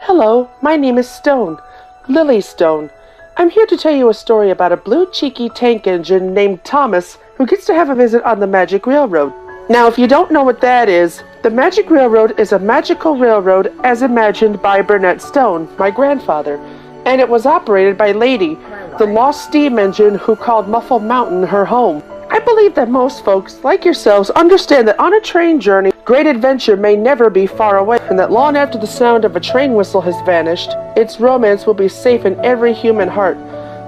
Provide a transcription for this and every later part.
Hello, my name is Stone, Lily Stone. I'm here to tell you a story about a blue cheeky tank engine named Thomas who gets to have a visit on the Magic Railroad. Now, if you don't know what that is, the Magic Railroad is a magical railroad as imagined by Burnett Stone, my grandfather, and it was operated by Lady, the lost steam engine who called Muffle Mountain her home. I believe that most folks, like yourselves, understand that on a train journey, great adventure may never be far away, and that long after the sound of a train whistle has vanished, its romance will be safe in every human heart,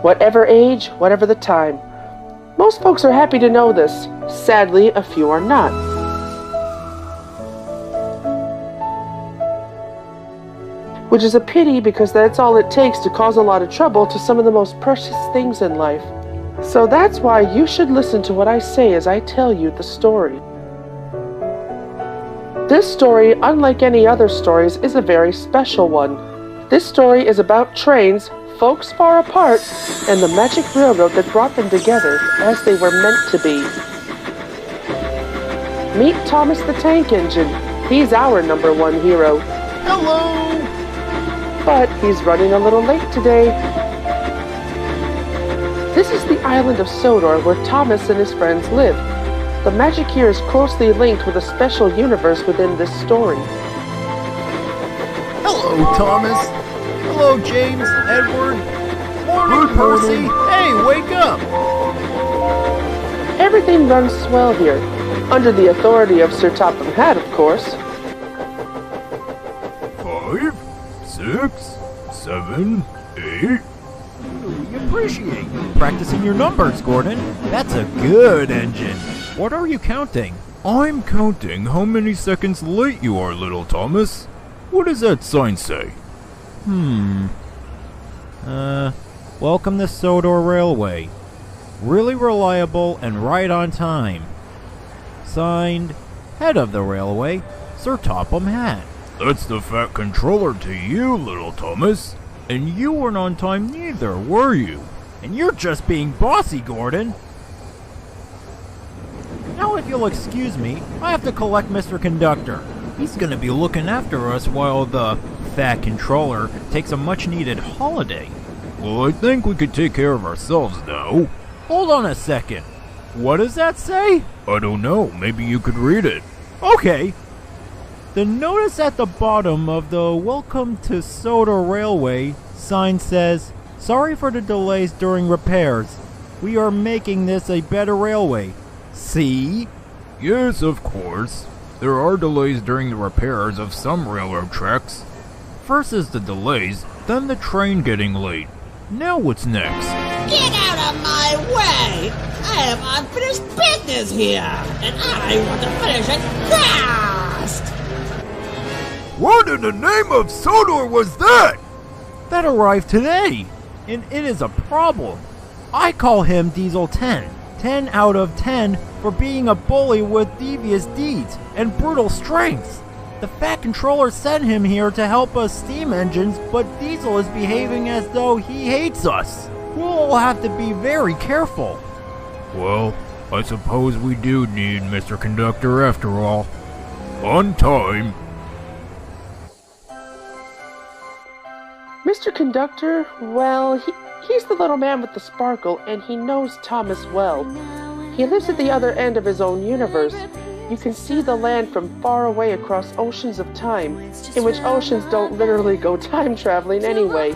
whatever age, whatever the time. Most folks are happy to know this. Sadly, a few are not. Which is a pity, because that's all it takes to cause a lot of trouble to some of the most precious things in life. So that's why you should listen to what I say as I tell you the story. This story, unlike any other stories, is a very special one. This story is about trains, folks far apart, and the magic railroad that brought them together as they were meant to be. Meet Thomas the Tank Engine. He's our #1 hero. Hello! But he's running a little late today. This is the island of Sodor where Thomas and his friends live. The magic here is closely linked with a special universe within this story. Hello, Thomas. Hello, James, Edward. Morning, Percy. Hey, wake up! Everything runs swell here, under the authority of Sir Topham Hatt, of course. 5, 6, 7, 8. We appreciate you practicing your numbers, Gordon. That's a good engine. What are you counting? I'm counting how many seconds late you are, little Thomas. What does that sign say? Welcome to Sodor Railway. Really reliable and right on time. Signed, Head of the Railway, Sir Topham Hatt. That's the fat controller to you, little Thomas. And you weren't on time neither, were you? And you're just being bossy, Gordon. Now, if you'll excuse me, I have to collect Mr. Conductor. He's gonna be looking after us while the fat controller takes a much-needed holiday. Well, I think we could take care of ourselves now. Hold on a second. What does that say? I don't know, maybe you could read it. Okay. The notice at the bottom of the Welcome to Sodor Railway sign says, "Sorry for the delays during repairs. We are making this a better railway." See? Yes, of course. There are delays during the repairs of some railroad tracks. First is the delays, then the train getting late. Now what's next? Get out of my way! I have unfinished business here, and I want to finish it fast! What in the name of Sodor was that? That arrived today, and it is a problem. I call him Diesel 10. 10 out of 10 for being a bully with devious deeds and brutal strengths. The fat controller sent him here to help us steam engines, but Diesel is behaving as though he hates us. We'll have to be very careful. Well, I suppose we do need Mr. Conductor after all. On time. Mr. Conductor, well, he's the little man with the sparkle, and he knows Thomas well. He lives at the other end of his own universe. You can see the land from far away across oceans of time, in which oceans don't literally go time traveling anyway.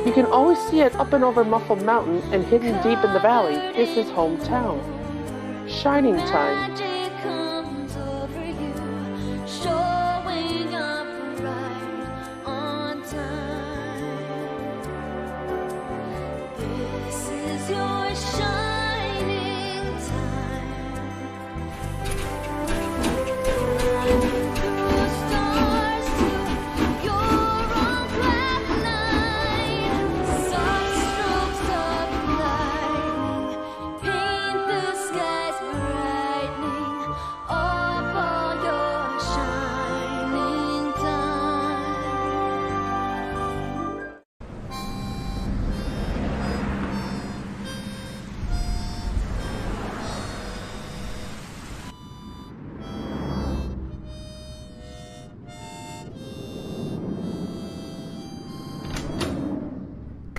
You can always see it up and over Muffle Mountain, and hidden deep in the valley is his hometown. Shining Time.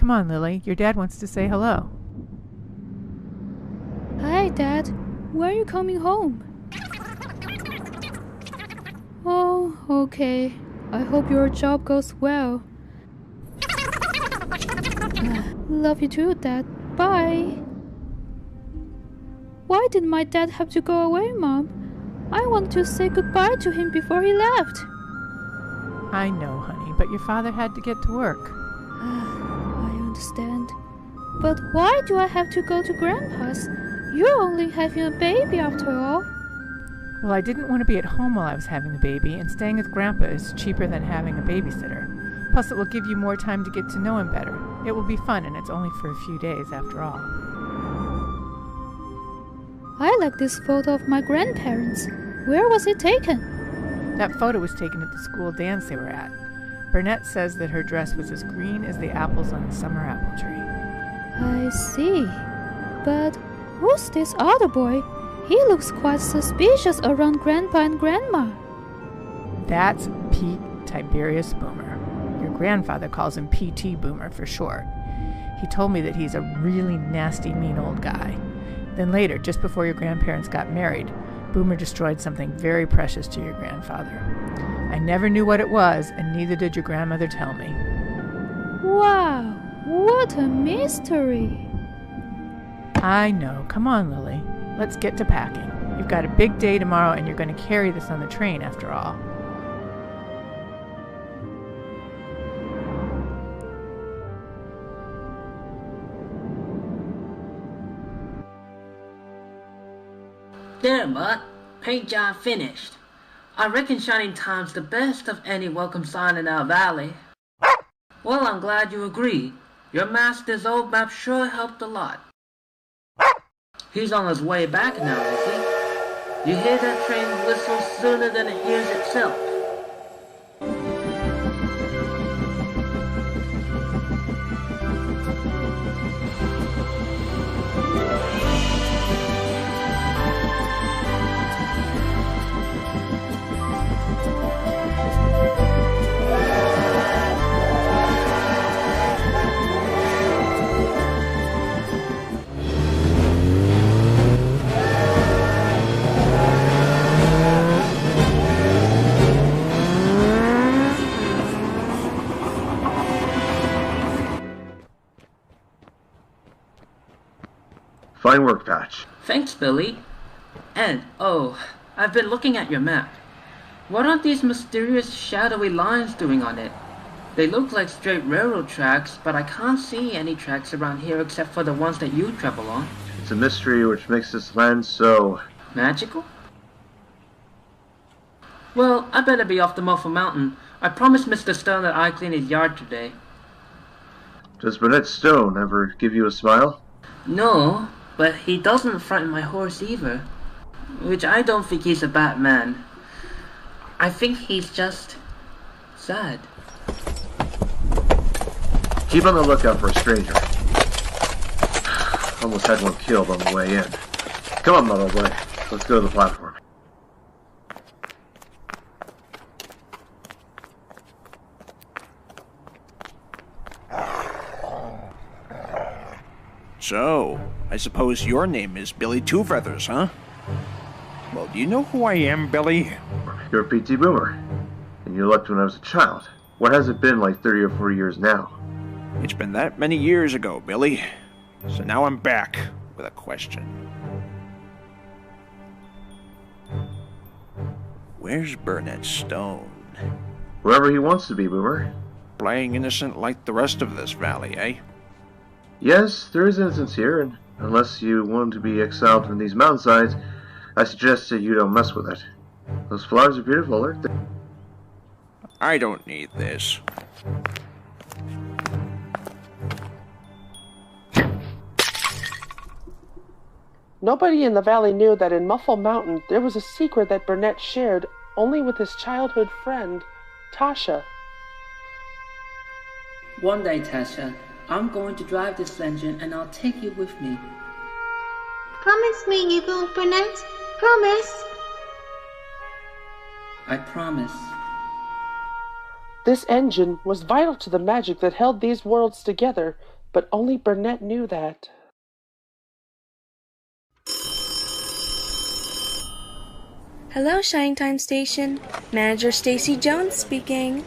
Come on, Lily. Your dad wants to say hello. Hi, Dad. When are you coming home? Oh, okay. I hope your job goes well. Love you too, Dad. Bye. Why did my dad have to go away, Mom? I wanted to say goodbye to him before he left. I know, honey, but your father had to get to work. I understand. But why do I have to go to Grandpa's? You're only having a baby after all. Well, I didn't want to be at home while I was having the baby, and staying with Grandpa is cheaper than having a babysitter. Plus, it will give you more time to get to know him better. It will be fun, and it's only for a few days after all. I like this photo of my grandparents. Where was it taken? That photo was taken at the school dance they were at. Burnett says that her dress was as green as the apples on the summer apple tree. I see. But who's this other boy? He looks quite suspicious around Grandpa and Grandma. That's Pete Tiberius Boomer. Your grandfather calls him P.T. Boomer for short. He told me that he's a really nasty, mean old guy. Then later, just before your grandparents got married, Boomer destroyed something very precious to your grandfather. I never knew what it was, and neither did your grandmother tell me. Wow, what a mystery. I know. Come on, Lily. Let's get to packing. You've got a big day tomorrow, and you're going to carry this on the train after all. There, Bud. Paint job finished. I reckon Shining Time's the best of any welcome sign in our valley. Well, I'm glad you agree. Your master's old map sure helped a lot. He's on his way back now, is he? You hear that train whistle sooner than it hears itself. Fine work, Patch. Thanks, Billy. And, oh, I've been looking at your map. What are these mysterious shadowy lines doing on it? They look like straight railroad tracks, but I can't see any tracks around here except for the ones that you travel on. It's a mystery which makes this land so... magical? Well, I better be off to Muffle Mountain. I promised Mr. Stone that I'd clean his yard today. Does Burnett Stone ever give you a smile? No, but he doesn't frighten my horse either. Which I don't think he's a bad man. I think he's just... sad. Keep on the lookout for a stranger. Almost had one killed on the way in. Come on, Mother Boy. Let's go to the platform. So, I suppose your name is Billy Two Feathers, huh? Well, do you know who I am, Billy? You're P.T. Boomer. And you left when I was a child. What has it been, like 30 or 40 years now? It's been that many years ago, Billy. So now I'm back with a question. Where's Burnett Stone? Wherever he wants to be, Boomer. Playing innocent like the rest of this valley, eh? Yes, there is innocence here, and unless you want to be exiled from these mountainsides, I suggest that you don't mess with it. Those flowers are beautiful, aren't they? I don't need this. Nobody in the valley knew that in Muffle Mountain there was a secret that Burnett shared only with his childhood friend, Tasha. One day, Tasha, I'm going to drive this engine and I'll take you with me. Promise me you won't, Burnett. Promise. I promise. This engine was vital to the magic that held these worlds together, but only Burnett knew that. Hello, Shining Time Station. Manager Stacy Jones speaking.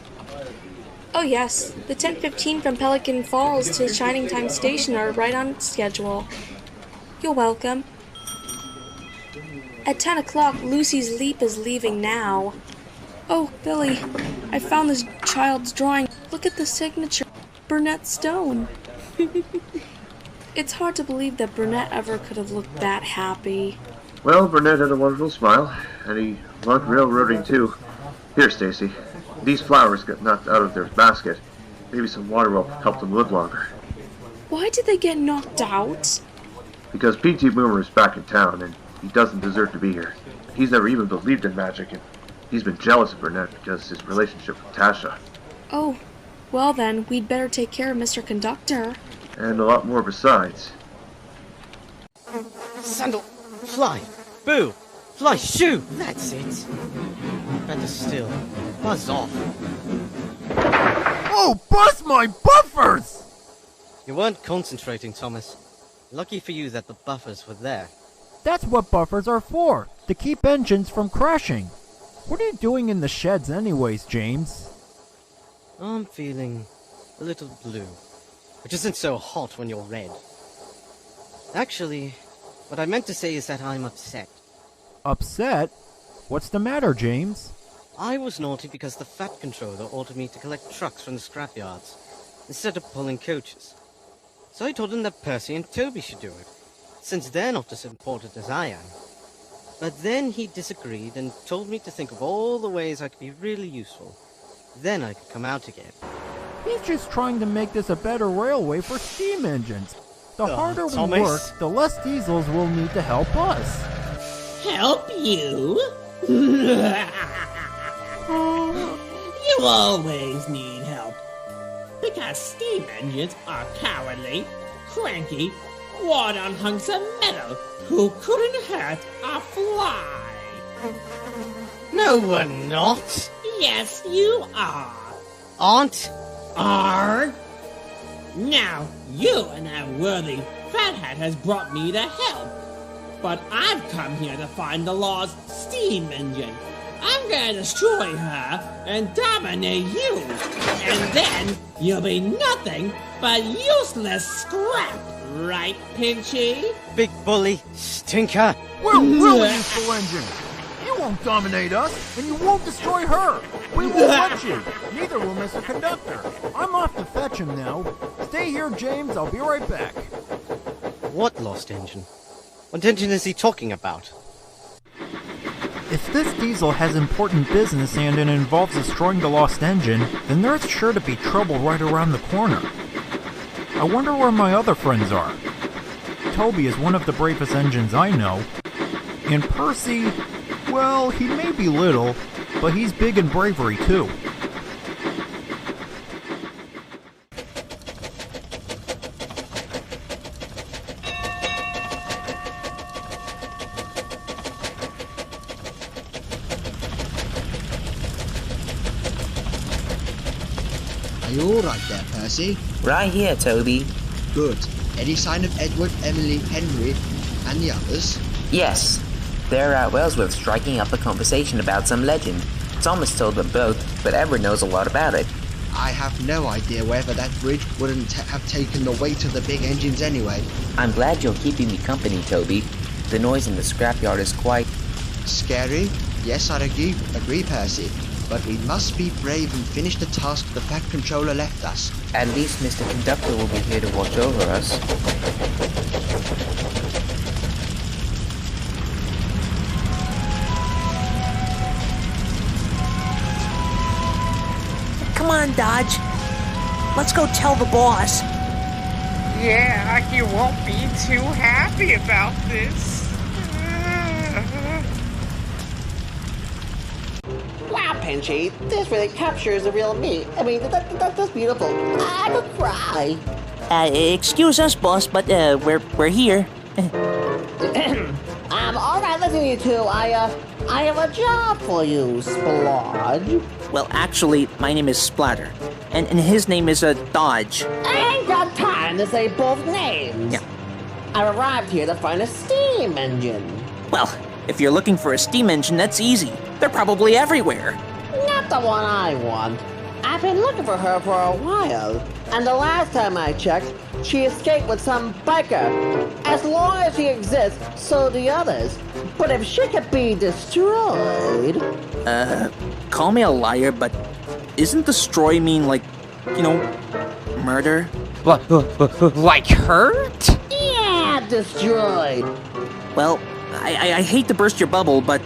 Oh yes, the 10:15 from Pelican Falls to Shining Time Station are right on schedule. You're welcome. At 10 o'clock, Lucy's Leap is leaving now. Oh, Billy, I found this child's drawing. Look at the signature. Burnett Stone. It's hard to believe that Burnett ever could have looked that happy. Well, Burnett had a wonderful smile, and he loved railroading too. Here, Stacy. These flowers got knocked out of their basket. Maybe some water will help them live longer. Why did they get knocked out? Because P.T. Boomer is back in town, and he doesn't deserve to be here. He's never even believed in magic, and he's been jealous of Burnett because of his relationship with Tasha. Oh, well then, we'd better take care of Mr. Conductor. And a lot more besides. Sandal, fly, boo, fly, shoo, that's it. Better still, buzz off. Oh, buzz my buffers! You weren't concentrating, Thomas. Lucky for you that the buffers were there. That's what buffers are for, to keep engines from crashing. What are you doing in the sheds anyways, James? I'm feeling a little blue, which isn't so hot when you're red. Actually, what I meant to say is that I'm upset. Upset? What's the matter, James? I was naughty because the Fat Controller ordered me to collect trucks from the scrapyards, instead of pulling coaches. So I told him that Percy and Toby should do it, since they're not as important as I am. But then he disagreed and told me to think of all the ways I could be really useful. Then I could come out again. He's just trying to make this a better railway for steam engines. The harder we Thomas. work, the less diesels we'll need to help us. Help you? You always need help. Because steam engines are cowardly, cranky, worn-on hunks of metal who couldn't hurt a fly. No, we're not. Yes, you are. Aren't? Are. Now, you and that worthy fathead has brought me to help. But I've come here to find the lost steam engine. I'm gonna destroy her and dominate you. And then you'll be nothing but useless scrap. Right, Pinchy? Big bully, stinker. We're really useful engine. You won't dominate us, and you won't destroy her. We won't let you. Neither will Mr. Conductor. I'm off to fetch him now. Stay here, James. I'll be right back. What lost engine? What engine is he talking about? If this diesel has important business and it involves destroying the lost engine, then there's sure to be trouble right around the corner. I wonder where my other friends are. Toby is one of the bravest engines I know. And Percy, well, he may be little, but he's big in bravery too. Are you alright there, Percy? Right here, Toby. Good. Any sign of Edward, Emily, Henry, and the others? Yes. They're at Wellsworth striking up a conversation about some legend. Thomas told them both, but Edward knows a lot about it. I have no idea whether that bridge wouldn't have taken the weight of the big engines anyway. I'm glad you're keeping me company, Toby. The noise in the scrapyard is quite... Scary? Yes, I agree, Percy. But we must be brave and finish the task the Fat Controller left us. At least Mr. Conductor will be here to watch over us. Come on, Dodge. Let's go tell the boss. Yeah, he won't be too happy about this. Wow, Pinchy, this really captures the real me. I mean, that's beautiful. I could cry. Excuse us, boss, but we're here. All right, listen, you two. I have a job for you, Splodge. Well, actually, my name is Splatter, and his name is Dodge. I ain't got time trying to say both names. Yeah. I arrived here to find a steam engine. Well, if you're looking for a steam engine, that's easy. They're probably everywhere. Not the one I want. I've been looking for her for a while, and the last time I checked, she escaped with some biker. As long as she exists, so do others. But if she could be destroyed... Call me a liar, but isn't destroy mean like, murder? Like hurt? Yeah, destroyed. Well, I hate to burst your bubble, but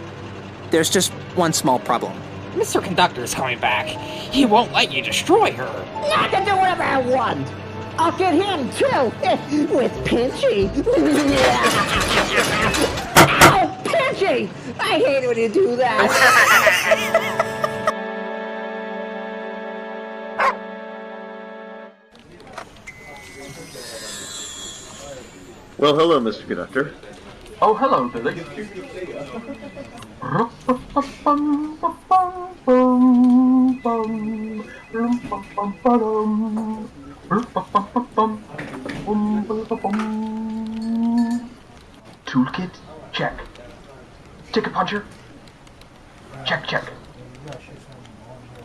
there's just one small problem. Mr. Conductor's coming back. He won't let you destroy her. I can do whatever I want. I'll get him too, with Pinchy. Ow, Pinchy! I hate when you do that. Well, hello, Mr. Conductor. Oh, hello, Billy. Toolkit? Check. Ticket puncher? Check, check.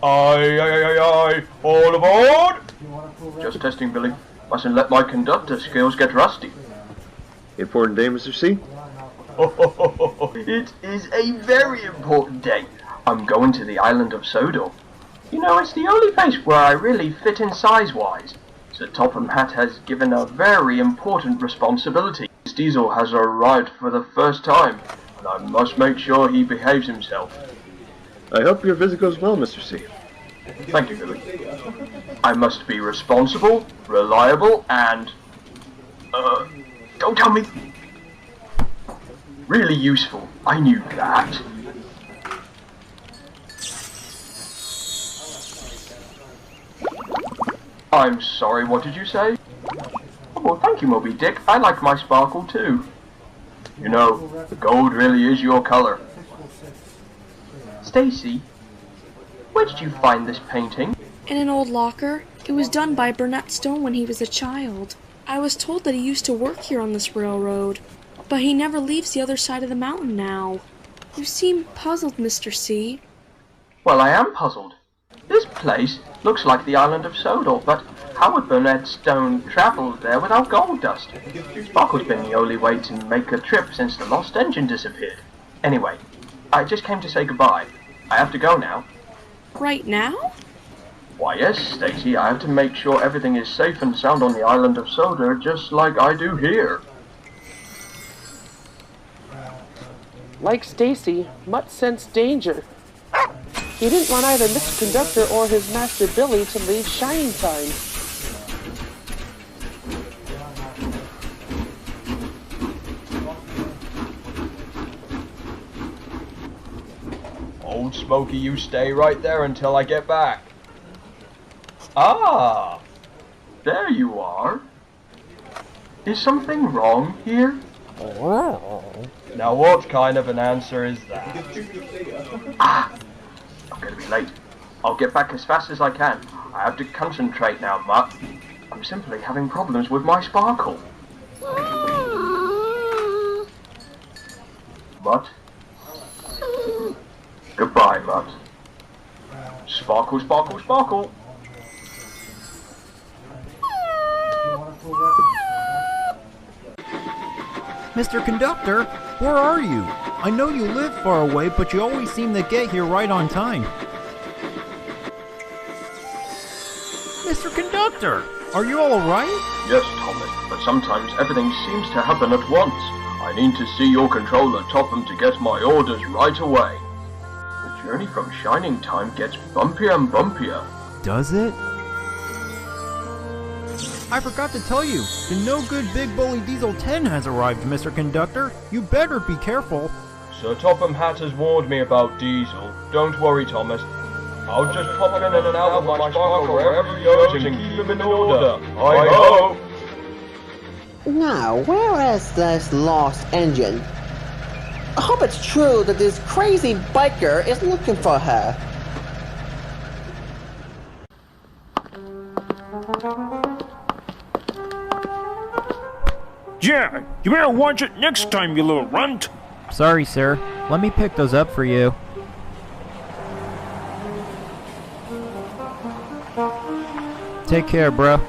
Aye, all aboard! Just testing, Billy. Mustn't let my conductor skills get rusty. Important day, Mr. C? It is a very important day. I'm going to the island of Sodor. You know, it's the only place where I really fit in size-wise. Sir Topham Hatt has given a very important responsibility. His Diesel has arrived for the first time, and I must make sure he behaves himself. I hope your visit goes well, Mr. C. Thank you, Billy. I must be responsible, reliable, and... don't tell me! Really useful. I knew that. I'm sorry, what did you say? Oh, well, thank you, Moby Dick. I like my sparkle too. You know, the gold really is your color. Stacy, where did you find this painting? In an old locker. It was done by Burnett Stone when he was a child. I was told that he used to work here on this railroad, but he never leaves the other side of the mountain now. You seem puzzled, Mr. C. Well, I am puzzled. This place looks like the island of Sodor, but how would Burnett Stone travel there without gold dust? Sparkle's been the only way to make a trip since the lost engine disappeared. Anyway, I just came to say goodbye. I have to go now. Right now? Why yes, Stacy, I have to make sure everything is safe and sound on the island of Sodor, just like I do here. Like Stacy, Mutt sensed danger. He didn't want either Mr. Conductor or his master Billy to leave Shining Time. Old Smoky, you stay right there until I get back. Ah, there you are. Is something wrong here? Now what kind of an answer is that? Ah, I'm going to be late. I'll get back as fast as I can. I have to concentrate now, Mutt. I'm simply having problems with my sparkle. Mutt? Goodbye, Mutt. Sparkle, sparkle, sparkle. Mr. Conductor, where are you? I know you live far away, but you always seem to get here right on time. Mr. Conductor, are you all right? Yes, Thomas, but sometimes everything seems to happen at once. I need to see your controller, Topham, to get my orders right away. The journey from Shining Time gets bumpier and bumpier. Does it? I forgot to tell you, the no-good Big Bully Diesel 10 has arrived, Mr. Conductor. You better be careful. Sir Topham Hatt has warned me about Diesel. Don't worry, Thomas. I'll just pop him in and out of my sparkle wherever he goes and keep him in order. I hope. Now, where is this lost engine? I hope it's true that this crazy biker is looking for her. Yeah, you better watch it next time, you little runt. Sorry, sir. Let me pick those up for you. Take care, bro.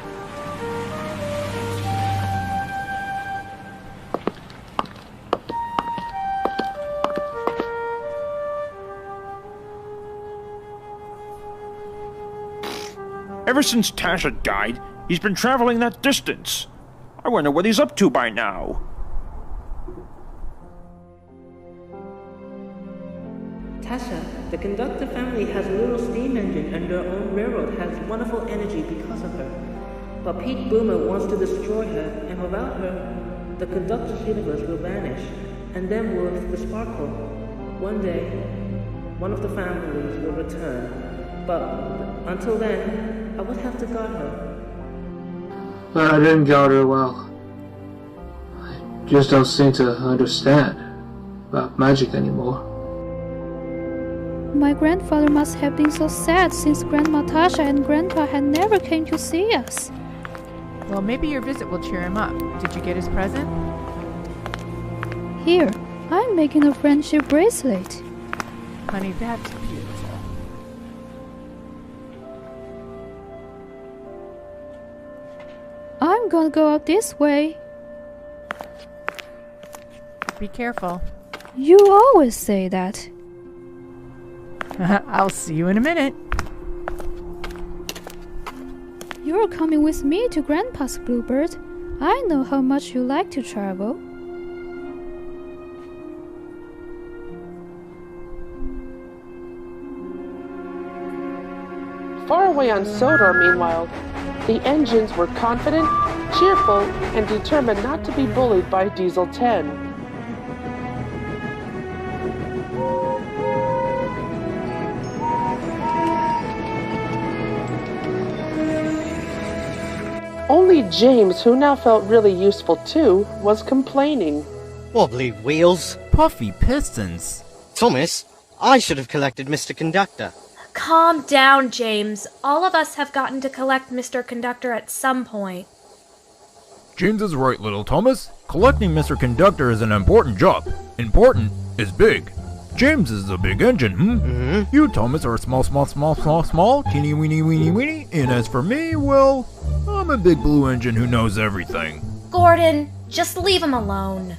Ever since Tasha died, he's been traveling that distance. I wonder what he's up to by now. Tasha, the conductor family has a little steam engine and their own railroad has wonderful energy because of her. But Pete Boomer wants to destroy her, and without her, the conductor's universe will vanish, and then will the sparkle. One day, one of the families will return, but until then, I would have to guard her. But I didn't guard her well. I just don't seem to understand about magic anymore. My grandfather must have been so sad since Grandma Tasha and Grandpa had never came to see us. Well, maybe your visit will cheer him up. Did you get his present? Here, I'm making a friendship bracelet. Honey, that's beautiful. I'm gonna go out this way. Be careful. You always say that. I'll see you in a minute. You're coming with me to Grandpa's Bluebird. I know how much you like to travel. Far away on Sodor, meanwhile, the engines were confident, cheerful, and determined not to be bullied by Diesel 10. Only James, who now felt really useful too, was complaining. Wobbly wheels. Puffy pistons. Thomas, I should have collected Mr. Conductor. Calm down, James. All of us have gotten to collect Mr. Conductor at some point. James is right, little Thomas. Collecting Mr. Conductor is an important job. Important is big. James is the big engine, Mm-hmm. You, Thomas, are small, teeny weeny. And as for me, well, I'm a big blue engine who knows everything. Gordon, just leave him alone.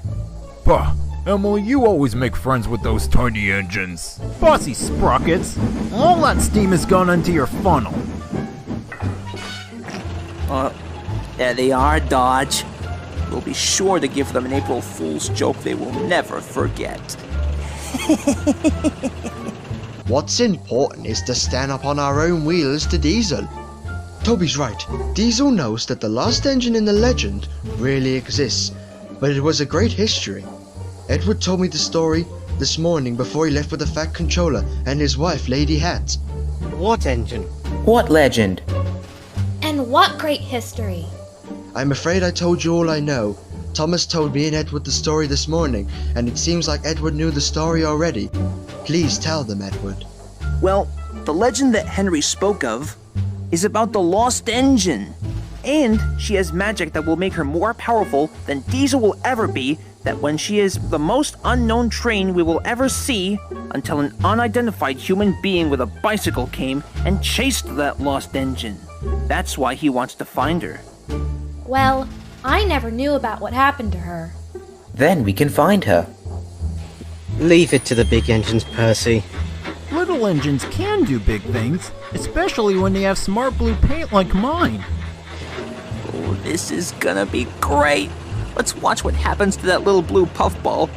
Bah, Emily, you always make friends with those tiny engines. Bossy sprockets. All that steam has gone into your funnel. There they are, Dodge. We'll be sure to give them an April Fool's joke they will never forget. What's important is to stand up on our own wheels to Diesel. Toby's right. Diesel knows that the last engine in the legend really exists, but it was a great history. Edward told me the story this morning before he left with the Fat Controller and his wife, Lady Hat. What engine? What legend? And what great history? I'm afraid I told you all I know. Thomas told me and Edward the story this morning, and it seems like Edward knew the story already. Please tell them, Edward. Well, the legend that Henry spoke of is about the lost engine. And she has magic that will make her more powerful than Diesel will ever be, that when she is the most unknown train we will ever see, until an unidentified human being with a bicycle came and chased that lost engine. That's why he wants to find her. Well, I never knew about what happened to her. Then we can find her. Leave it to the big engines, Percy. Little engines can do big things, especially when they have smart blue paint like mine. Oh, this is gonna be great. Let's watch what happens to that little blue puffball.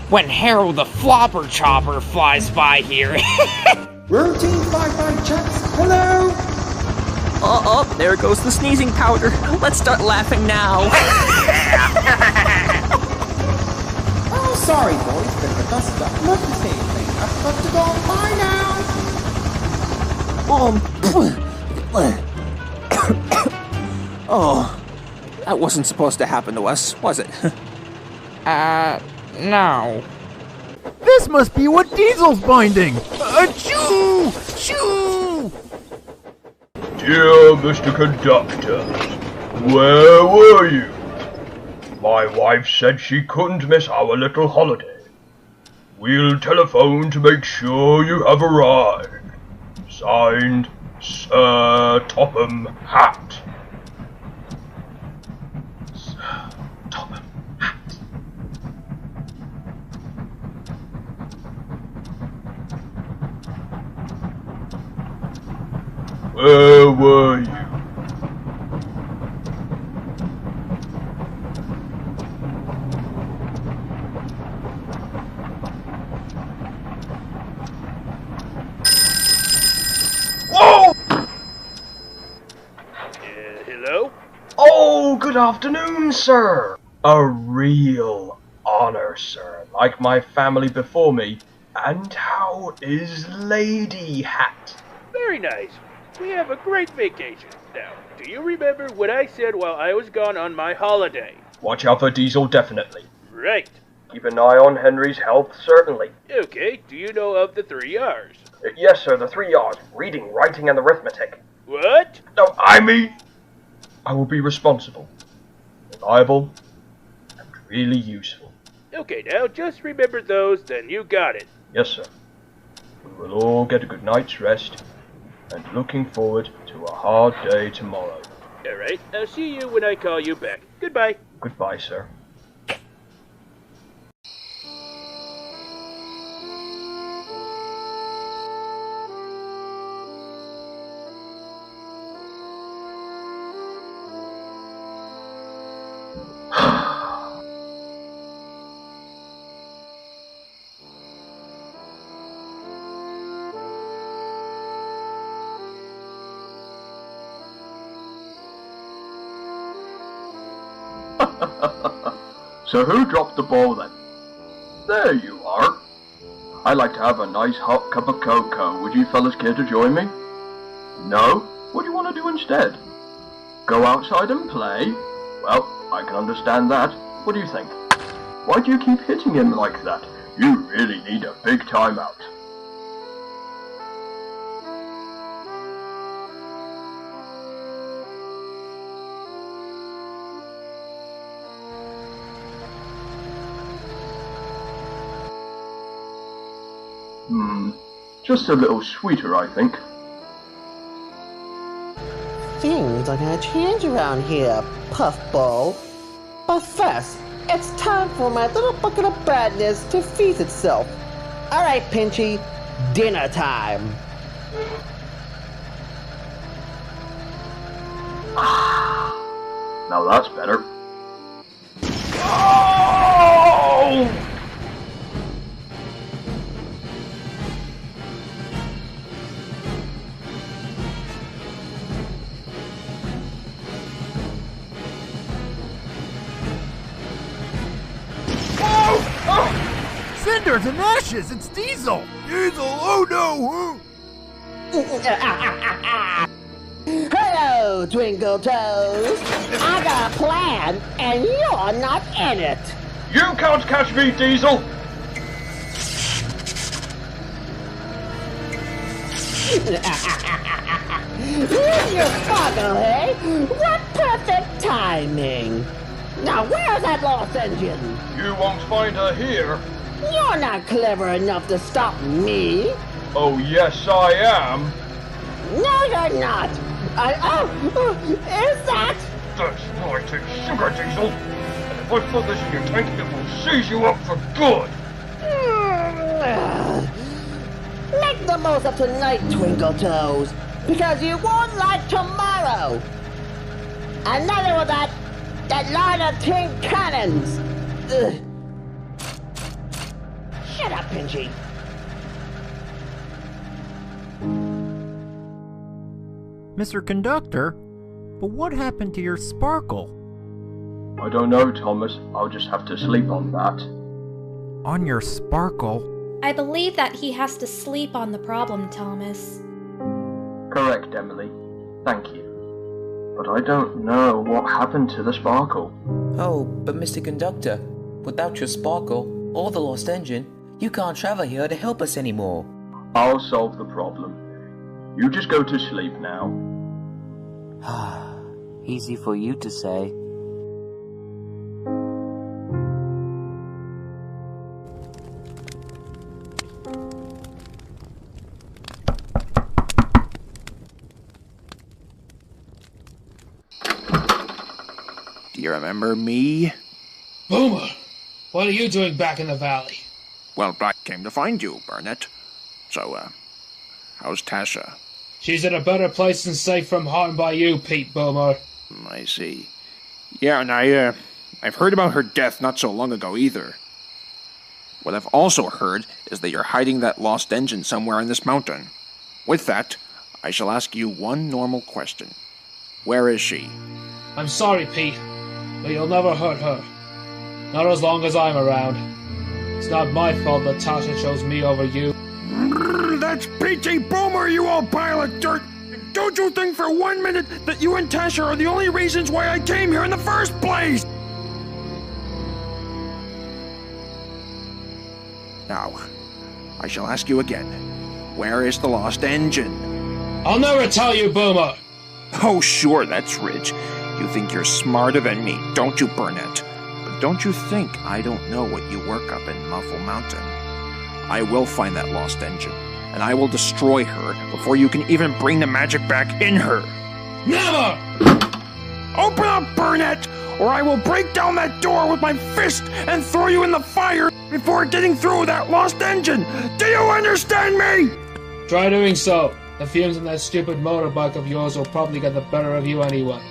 When Harold the Flopper Chopper flies by here. Routine fly-by checks, hello! Oh, there goes the sneezing powder. Let's start laughing now. Oh, sorry, boys, but the bus got not the same thing. I've got to go. Bye now. Oh, that wasn't supposed to happen to us, was it? No. This must be what Diesel's binding! Achoo! Shoo! Dear Mr. Conductor, where were you? My wife said she couldn't miss our little holiday. We'll telephone to make sure you have arrived. Signed, Sir Topham Hatt. Sir Topham Hatt. Where were you? Whoa! Hello? Oh, good afternoon, sir. A real honor, sir, like my family before me. And how is Lady Hat? Very nice. We have a great vacation. Now, do you remember what I said while I was gone on my holiday? Watch out for Diesel, definitely. Right. Keep an eye on Henry's health, certainly. Okay, do you know of the 3 R's? Yes, sir, the 3 R's. Reading, writing, and arithmetic. What? No, I mean... I will be responsible, reliable, and really useful. Okay, now just remember those, then you got it. Yes, sir. We will all get a good night's rest, and looking forward to a hard day tomorrow. Alright, I'll see you when I call you back. Goodbye. Goodbye, sir. So who dropped the ball then? There you are. I'd like to have a nice hot cup of cocoa. Would you fellas care to join me? No? What do you want to do instead? Go outside and play? Well, I can understand that. What do you think? Why do you keep hitting him like that? You really need a big timeout. Just a little sweeter, I think. Things are gonna change around here, Puffball. But first, it's time for my little bucket of badness to feast itself. Alright, Pinchy, dinner time. Now that's better. Oh! Cinders and ashes! It's Diesel! Diesel! Oh no! Hello, Twinkle Toes. I got a plan, and you're not in it. You can't catch me, Diesel! You sparkle, eh? What perfect timing. Now, where's that lost engine? You won't find her here. You're not clever enough to stop me. Oh, yes, I am. No, you're not. Is that? That's right, it's sugar, Diesel. And if I put this in your tank, it will seize you up for good. Make the most of tonight, Twinkle Toes, because you won't like tomorrow. Another of that line of tin cannons. Ugh. Shut up, Pinchy. Mr. Conductor, but what happened to your sparkle? I don't know, Thomas. I'll just have to sleep on that. On your sparkle? I believe that he has to sleep on the problem, Thomas. Correct, Emily. Thank you. But I don't know what happened to the sparkle. Oh, but Mr. Conductor, without your sparkle, or the lost engine, you can't travel here to help us anymore. I'll solve the problem. You just go to sleep now. Easy for you to say. You remember me? Boomer, what are you doing back in the valley? Well, I came to find you, Burnett. So, how's Tasha? She's in a better place and safe from harm by you, Pete Boomer. I see. Yeah, and I've heard about her death not so long ago either. What I've also heard is that you're hiding that lost engine somewhere in this mountain. With that, I shall ask you one normal question. Where is she? I'm sorry, Pete, but you'll never hurt her. Not as long as I'm around. It's not my fault that Tasha chose me over you. That's P.T. Boomer, you old pile of dirt! Don't you think for 1 minute that you and Tasha are the only reasons why I came here in the first place? Now, I shall ask you again. Where is the lost engine? I'll never tell you, Boomer! Oh, sure, that's rich. You think you're smarter than me, don't you, Burnett? But don't you think I don't know what you work up in Muffle Mountain? I will find that lost engine, and I will destroy her before you can even bring the magic back in her. Never! Open up, Burnett, or I will break down that door with my fist and throw you in the fire before getting through that lost engine. Do you understand me? Try doing so. The fumes in that stupid motorbike of yours will probably get the better of you anyway.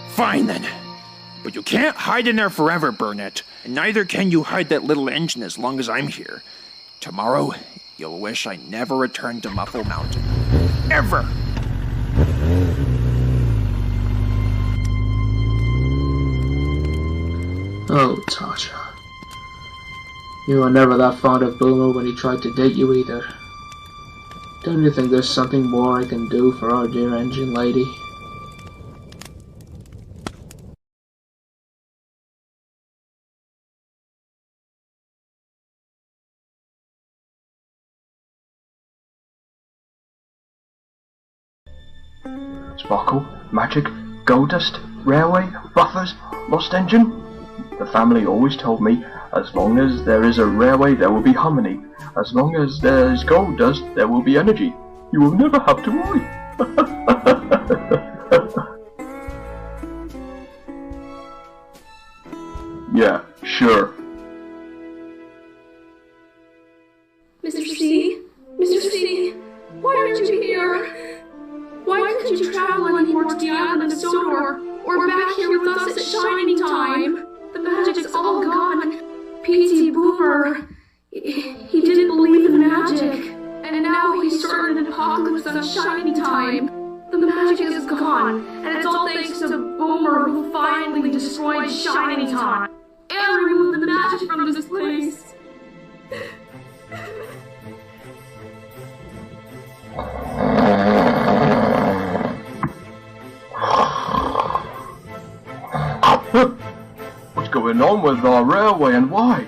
Fine then. But you can't hide in there forever, Burnett, and neither can you hide that little engine as long as I'm here. Tomorrow, you'll wish I never returned to Muffle Mountain. Ever! Oh, Tasha. You were never that fond of Boomer when he tried to date you either. Don't you think there's something more I can do for our dear engine lady? Sparkle, magic, gold dust, railway, buffers, lost engine. The family always told me, as long as there is a railway, there will be harmony. As long as there is gold dust, there will be energy. You will never have to worry. Yeah, sure. Mr. C? Mr. C? Why aren't you here? Why couldn't you travel anymore to the island of Sodor? Or back here with us at Shining Time? The magic's all gone. P.T. Boomer, he didn't believe in magic. And now he started an apocalypse on Shining Time. The magic is gone, and it's all thanks to Boomer who finally destroyed Shining Time. And removed the magic from this place. What's going on with our railway and why?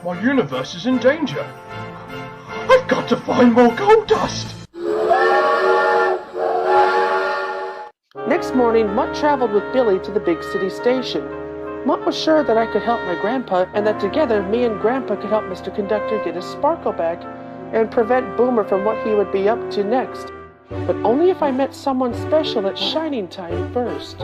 My universe is in danger. I've got to find more gold dust! Next morning, Mutt traveled with Billy to the big city station. Mutt was sure that I could help my grandpa, and that together me and Grandpa could help Mr. Conductor get his sparkle back and prevent Boomer from what he would be up to next. But only if I met someone special at Shining Time first.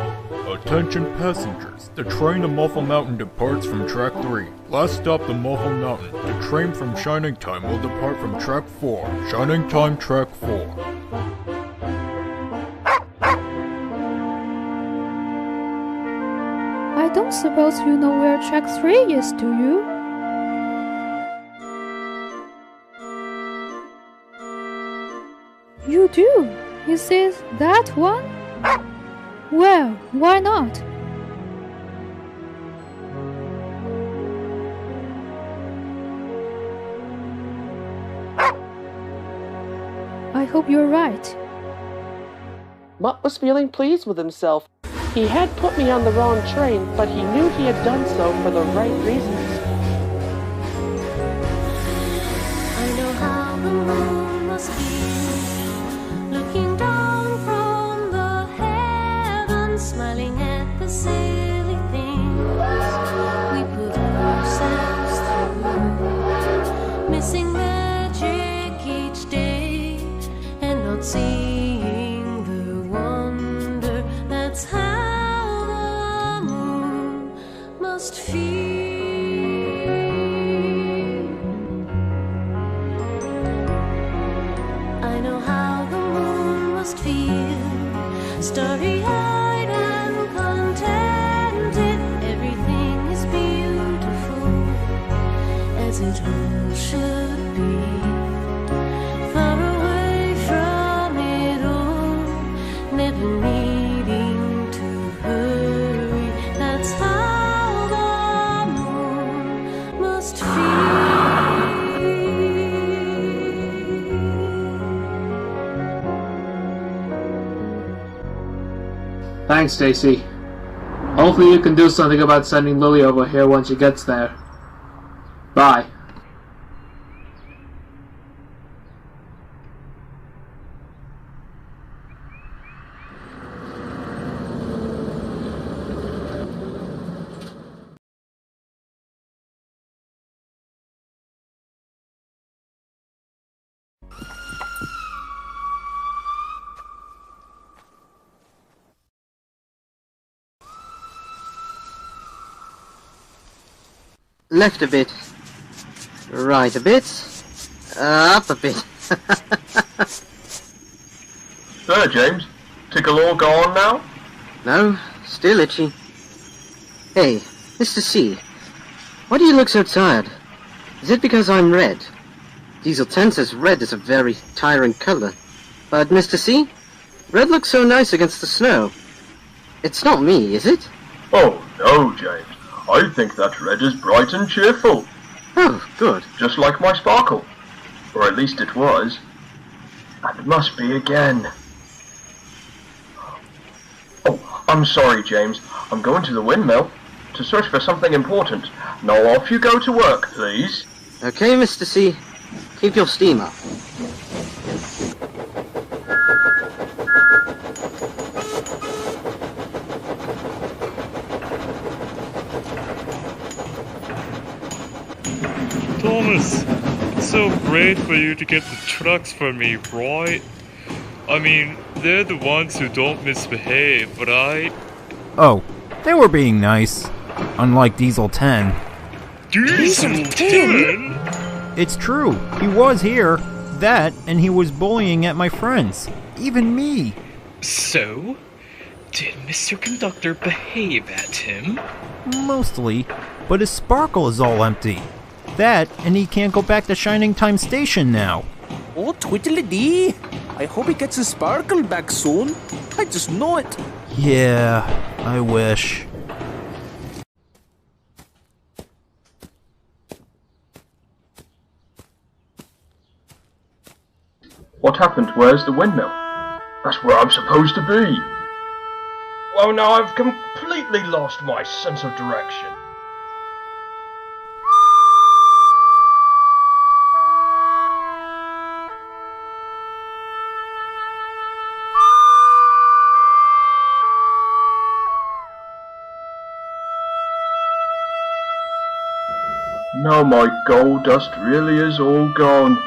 Attention passengers, the train to Muffle Mountain departs from track 3. Last stop the Muffle Mountain. The train from Shining Time will depart from track 4. Shining Time track 4. I don't suppose you know where track 3 is, do you? You do? Is it that one? Well, why not? I hope you're right. Mutt was feeling pleased with himself. He had put me on the wrong train, but he knew he had done so for the right reasons. I know how the moon must be, looking down from the heavens, smiling at the silly things we put ourselves through, missing magic each day and not seeing the wonder that's happening. starry-eyed and contented. Everything is beautiful, as it all should be. Far away from it all, never needing to hurry. That's how the moon must feel. Thanks, Stacy. Hopefully you can do something about sending Lily over here once she gets there. Bye. Left a bit. Right a bit. Up a bit. There, James. Tickle all gone now? No, still itchy. Hey, Mr. C. Why do you look so tired? Is it because I'm red? Diesel 10 says red is a very tiring color. But Mr. C, red looks so nice against the snow. It's not me, is it? Oh, no, James. I think that red is bright and cheerful. Oh, good. Just like my sparkle. Or at least it was. And it must be again. Oh, I'm sorry, James. I'm going to the windmill to search for something important. Now off you go to work, please. Okay, Mr. C. Keep your steam up. Thomas, it's so great for you to get the trucks for me, right? I mean, they're the ones who don't misbehave, but Oh, they were being nice. Unlike Diesel 10. Diesel 10? It's true. He was here. That, and he was bullying at my friends. Even me. So? Did Mr. Conductor behave at him? Mostly. But his sparkle is all empty. That, and he can't go back to Shining Time Station now. Oh, Twiddly-dee! I hope he gets his sparkle back soon. I just know it. Yeah, I wish. What happened? Where's the windmill? That's where I'm supposed to be. Well, now I've completely lost my sense of direction. Now my gold dust really is all gone.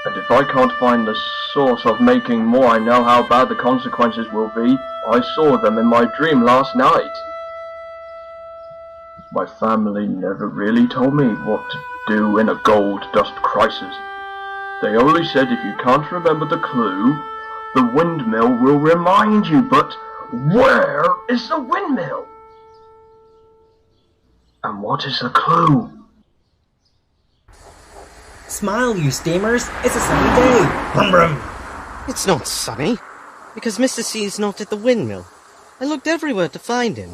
And if I can't find the source of making more, I know how bad the consequences will be. I saw them in my dream last night. My family never really told me what to do in a gold dust crisis. They only said if you can't remember the clue, the windmill will remind you. But where is the windmill? And what is the clue? Smile, you steamers! It's a sunny day! Brum brum! It's not sunny, because Mr. C is not at the windmill. I looked everywhere to find him.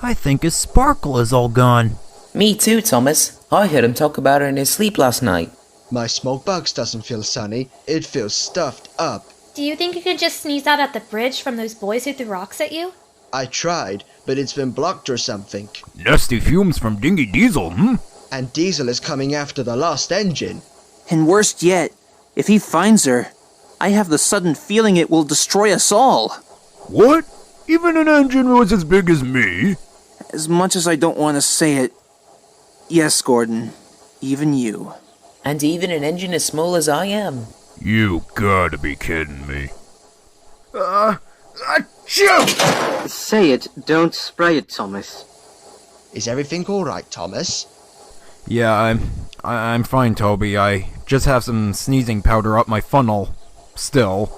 I think his sparkle is all gone. Me too, Thomas. I heard him talk about her in his sleep last night. My smoke box doesn't feel sunny, it feels stuffed up. Do you think you could just sneeze out at the bridge from those boys who threw rocks at you? I tried, but it's been blocked or something. Nasty fumes from Dingy Diesel, And Diesel is coming after the lost engine. And worst yet, if he finds her, I have the sudden feeling it will destroy us all. What? Even an engine was as big as me? As much as I don't want to say it, yes, Gordon, even you. And even an engine as small as I am. You gotta be kidding me. Achoo! Say it, don't spray it, Thomas. Is everything alright, Thomas? Yeah, I'm fine, Toby. I just have some sneezing powder up my funnel. Still.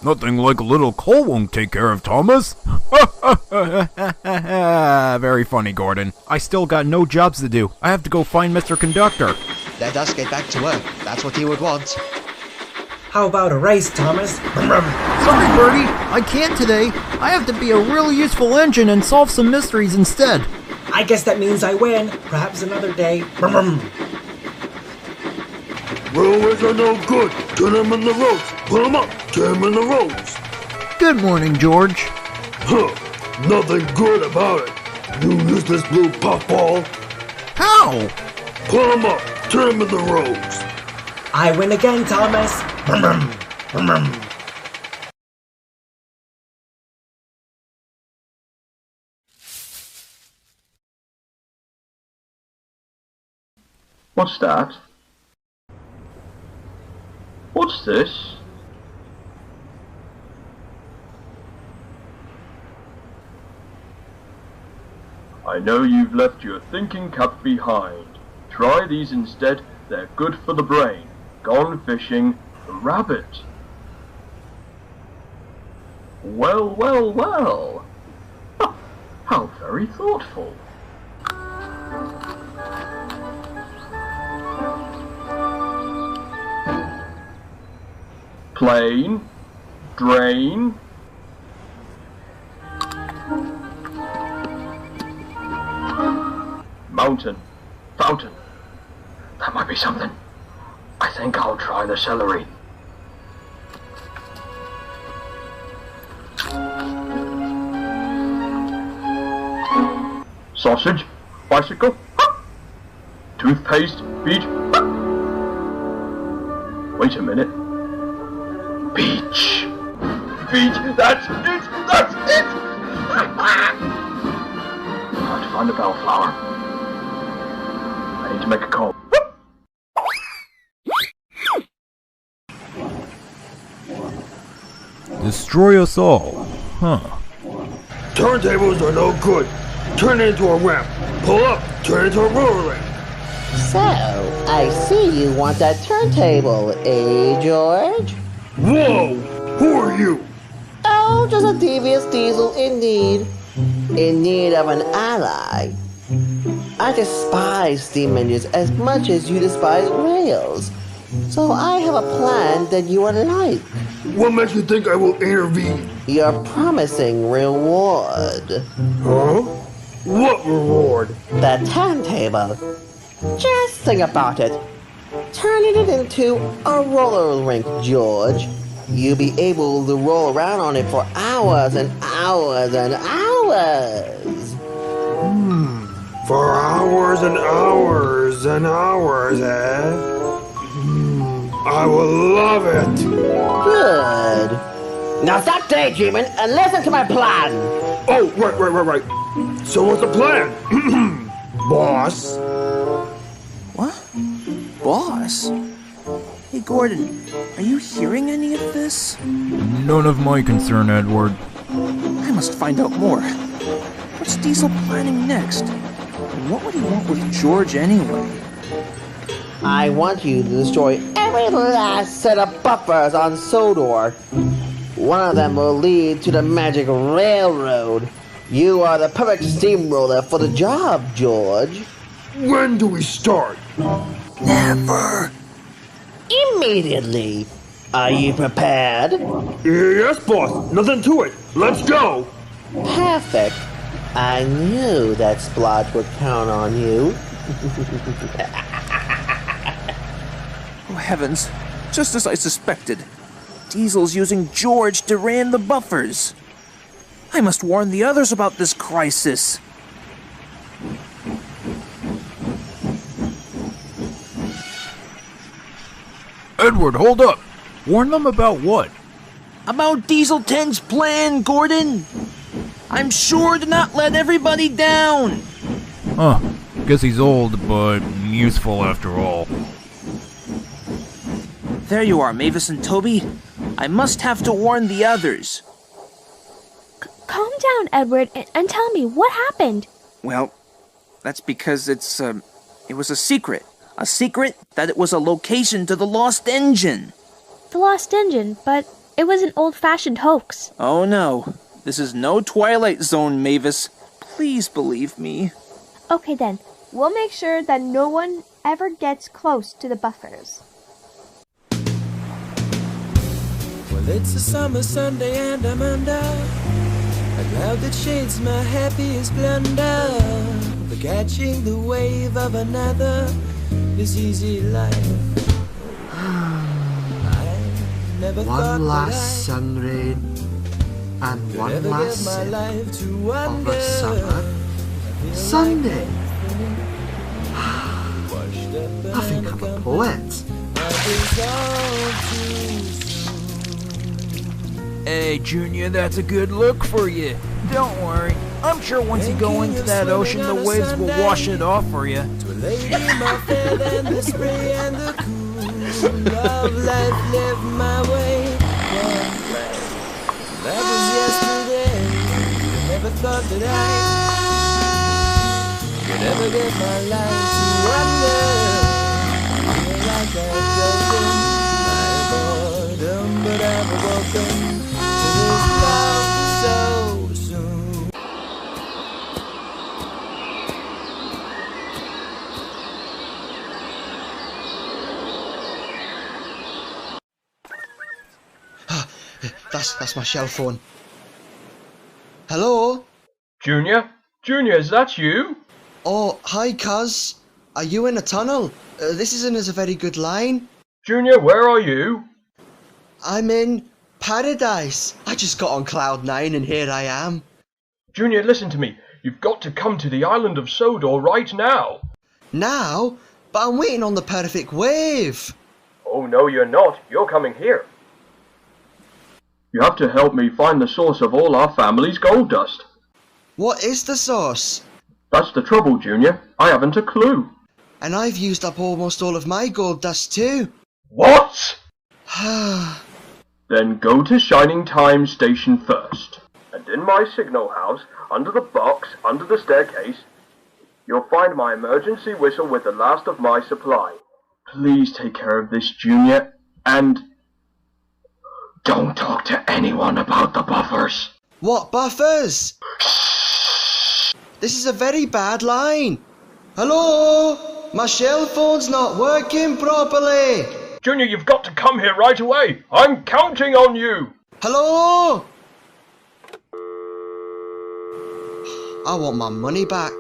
Nothing like a little coal won't take care of Thomas. Very funny, Gordon. I still got no jobs to do. I have to go find Mr. Conductor. Let us get back to work. That's what he would want. How about a race, Thomas? Sorry, Bertie. I can't today. I have to be a really useful engine and solve some mysteries instead. I guess that means I win. Perhaps another day. Railways are no good. Turn them in the roads. Pull them up. Turn them in the roads. Good morning, George. Huh. Nothing good about it. You useless blue puffball. How? Pull them up. Turn them in the roads. I win again, Thomas. What's that? What's this? I know you've left your thinking cap behind. Try these instead, they're good for the brain. Gone fishing, rabbit. Well, well, well. How very thoughtful. Plane, drain. Mountain, fountain. That might be something. I think I'll try the celery. Sausage, bicycle, toothpaste, beach. Wait a minute. Beach. Beach, that's it! That's it! Time to find the bellflower. I need to make a call. Destroy us all. Huh. Turntables are no good. Turn it into a ramp. Pull up. Turn it into a roller ramp. So, I see you want that turntable, eh, George? Whoa! Who are you? Oh, just a devious diesel in need of an ally. I despise steam engines as much as you despise rails. So I have a plan that you will like. What makes you think I will intervene? Your promising reward. Huh? What reward? The turntable. Just think about it. Turning it into a roller rink, George. You'll be able to roll around on it for hours and hours and hours. For hours and hours and hours, eh? I will love it. Good. Now stop daydreaming and listen to my plan. Oh, right. So what's the plan? Boss? What? Boss? Hey, Gordon, are you hearing any of this? None of my concern, Edward. I must find out more. What's Diesel planning next? And what would he want with George anyway? I want you to destroy every last set of buffers on Sodor. One of them will lead to the magic railroad. You are the perfect steamroller for the job, George. When do we start? Never. Immediately. Are you prepared? Yes, boss. Nothing to it. Let's go. Perfect. I knew that Splotch would count on you. Oh, heavens. Just as I suspected. Diesel's using George to ram the buffers. I must warn the others about this crisis. Edward, hold up. Warn them about what? About Diesel 10's plan, Gordon. I'm sure to not let everybody down. Huh. Guess he's old, but useful after all. There you are, Mavis and Toby. I must have to warn the others. Calm down, Edward, and tell me, what happened? Well, that's because it was a secret. A secret that it was a location to the lost engine. The lost engine, but It was an old-fashioned hoax. Oh no. This is no Twilight Zone, Mavis. Please believe me. Okay then, we'll make sure that no one ever gets close to the buffers. Well, it's a summer Sunday and I'm under a cloud that shades my happiest blunder. For catching the wave of another, this easy life. One last sun rain and one last sip of a summer Sunday. I think I'm a poet. Hey, Junior, that's a good look for you. Don't worry. I'm sure once you go into that ocean, the waves will wash it off for you. Love life left my way. That was yesterday. I never thought that I could ever get my life to wonder. Feel like I've chosen my boredom, but I've awoken to this love so soon. That's my cell phone. Hello? Junior? Junior, is that you? Oh, hi, cuz. Are you in a tunnel? This isn't a very good line. Junior, where are you? I'm in paradise. I just got on cloud 9 and here I am. Junior, listen to me. You've got to come to the island of Sodor right now. Now? But I'm waiting on the perfect wave. Oh, no, you're not. You're coming here. You have to help me find the source of all our family's gold dust. What is the source? That's the trouble, Junior. I haven't a clue. And I've used up almost all of my gold dust too. What? Then go to Shining Time Station first. And in my signal house, under the box, under the staircase, you'll find my emergency whistle with the last of my supply. Please take care of this, Junior, and don't talk to anyone about the buffers. What buffers? This is a very bad line. Hello? My cell phone's not working properly. Junior, you've got to come here right away. I'm counting on you. Hello? I want my money back.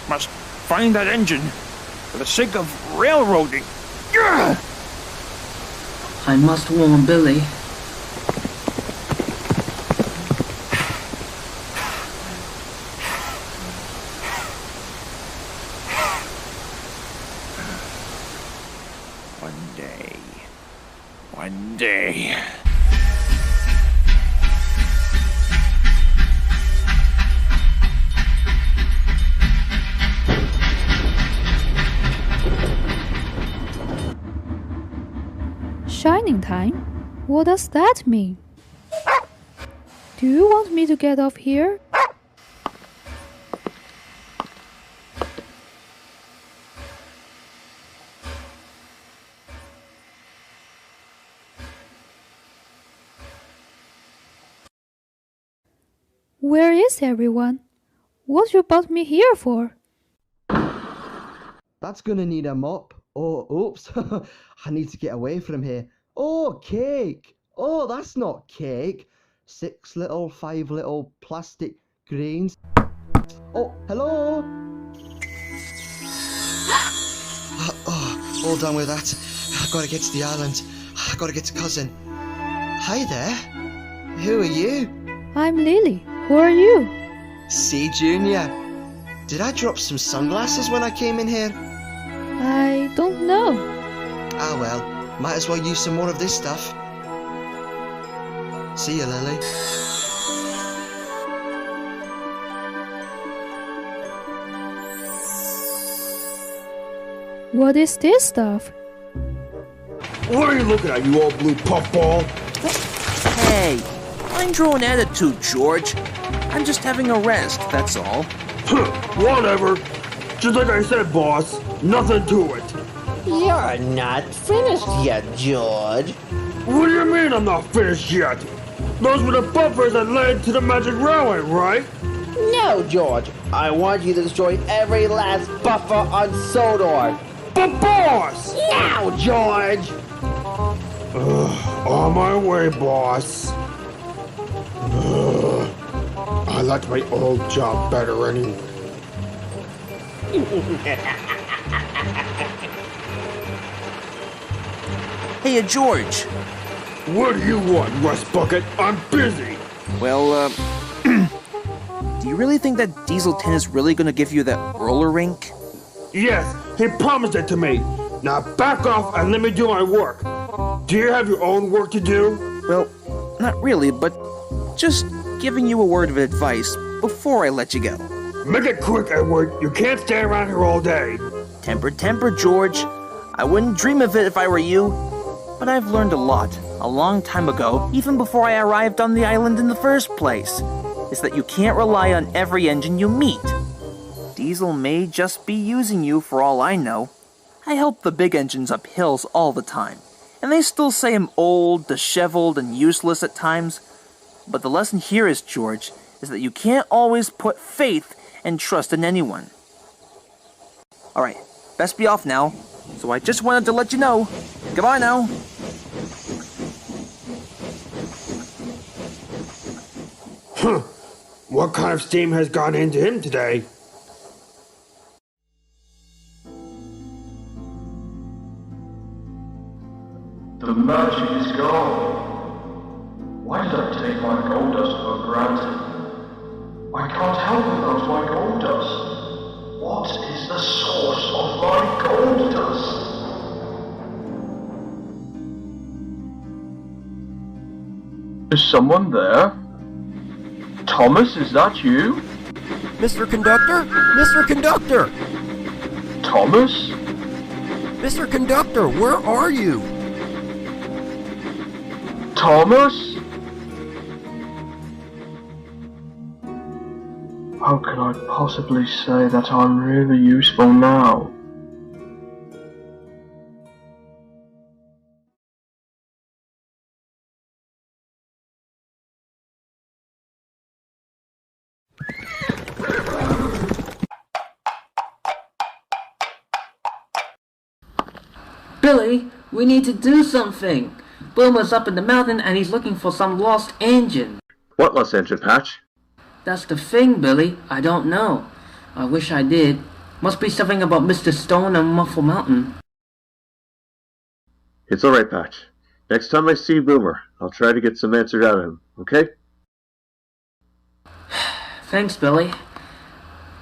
Must find that engine for the sake of railroading. I must warn Billy. One day. Shining time? What does that mean? Do you want me to get off here? Where is everyone? What you brought me here for? That's gonna need a mop. Oh, oops. I need to get away from here. Oh, cake. Oh, that's not cake. 5 little plastic grains. Oh, hello. Oh, all done with that. I gotta get to the island. I gotta get to cousin. Hi there. Who are you? I'm Lily. Who are you? C Junior. Did I drop some sunglasses when I came in here? I don't know. Ah well, might as well use some more of this stuff. See you, Lily. What is this stuff? What are you looking at, you old blue puffball? Hey, mind your own attitude, George. I'm just having a rest, that's all. Whatever. Just like I said, boss. Nothing to it. You're not finished yet, George. What do you mean I'm not finished yet? Those were the buffers that led to the magic railway, right? No, George. I want you to destroy every last buffer on Sodor. But boss! Now, George! On my way, boss. I liked my old job better anyway. Hey, George. What do you want, Rust Bucket? I'm busy. Well, do you really think that Diesel 10 is really gonna give you that roller rink? Yes, he promised it to me. Now back off and let me do my work. Do you have your own work to do? Well, not really, but just giving you a word of advice before I let you go. Make it quick, Edward. You can't stay around here all day. Temper, George. I wouldn't dream of it if I were you. But I've learned a lot, a long time ago, even before I arrived on the island in the first place, is that you can't rely on every engine you meet. Diesel may just be using you for all I know. I help the big engines up hills all the time, and they still say I'm old, disheveled, and useless at times. But the lesson here is, George, is that you can't always put faith and trust in anyone. Alright, best be off now, so I just wanted to let you know. Goodbye now. What kind of steam has gone into him today? The magic is gone. Why did I take my gold dust for granted? I can't help without my gold dust. What is the source of my gold dust? Is someone there? Thomas, is that you? Mr. Conductor? Mr. Conductor! Thomas? Mr. Conductor, where are you? Thomas? How can I possibly say that I'm really useful now? Billy, we need to do something. Boomer's up in the mountain and he's looking for some lost engine. What lost engine, Patch? That's the thing, Billy. I don't know. I wish I did. Must be something about Mr. Stone and Muffle Mountain. It's alright, Patch. Next time I see Boomer, I'll try to get some answers out of him, okay? Thanks, Billy.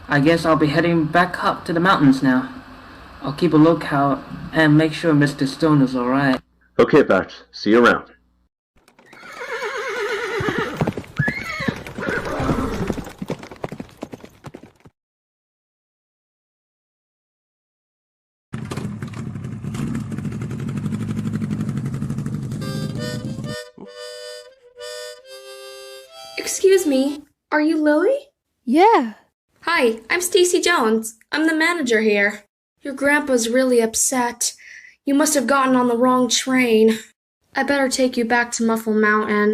I guess I'll be heading back up to the mountains now. I'll keep a lookout and make sure Mr. Stone is alright. Okay, Patch. See you around. Excuse me, are you Lily? Yeah. Hi, I'm Stacy Jones. I'm the manager here. Your grandpa's really upset. You must have gotten on the wrong train. I better take you back to Muffle Mountain.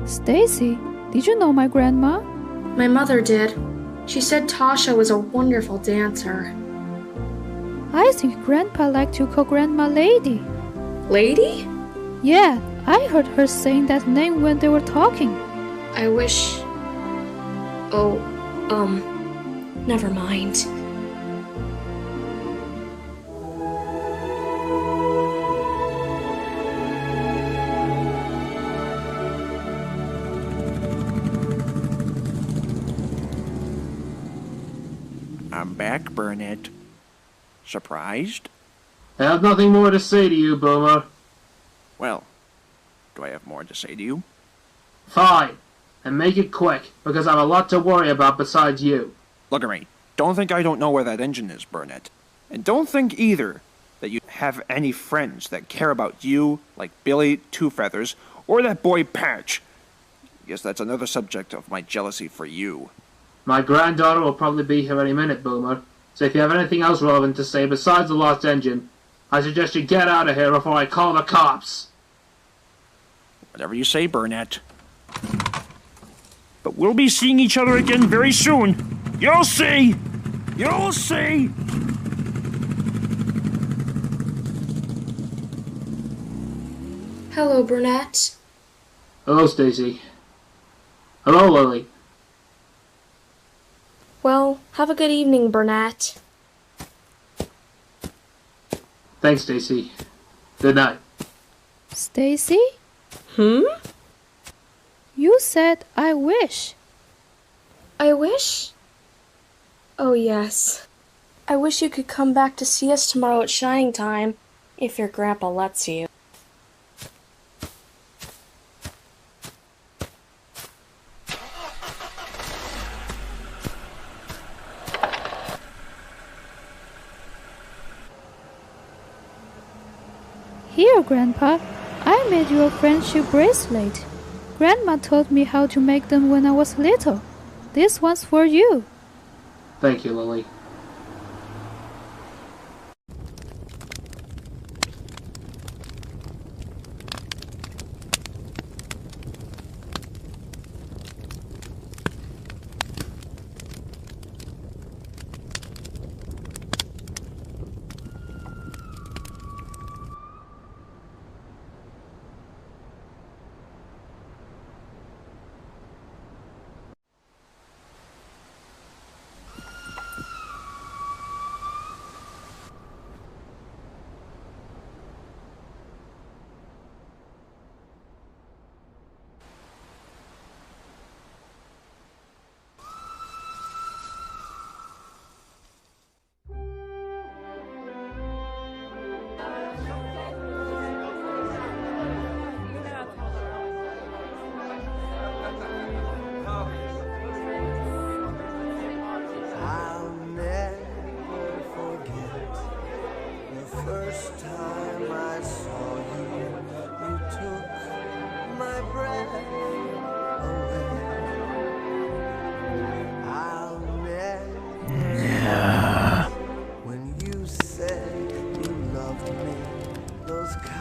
Stacy, did you know my grandma? My mother did. She said Tasha was a wonderful dancer. I think Grandpa liked to call Grandma Lady. Lady? Yeah, I heard her saying that name when they were talking. I wish... never mind. I'm back, Burnett. Surprised? I have nothing more to say to you, Boomer. Well, do I have more to say to you? Fine. And make it quick, because I have a lot to worry about besides you. Look at me. Don't think I don't know where that engine is, Burnett. And don't think either that you have any friends that care about you, like Billy Two Feathers, or that boy Patch. Guess that's another subject of my jealousy for you. My granddaughter will probably be here any minute, Boomer. So if you have anything else relevant to say besides the lost engine, I suggest you get out of here before I call the cops. Whatever you say, Burnett. But we'll be seeing each other again very soon. You'll see! You'll see! Hello, Burnett. Hello, Stacy. Hello, Lily. Well, have a good evening, Burnett. Thanks, Stacy. Good night. Stacy? Hmm? You said, I wish. I wish? Oh, yes. I wish you could come back to see us tomorrow at shining time, if your grandpa lets you. Here, Grandpa. I made you a friendship bracelet. Grandma taught me how to make them when I was little. This one's for you. Thank you, Lily.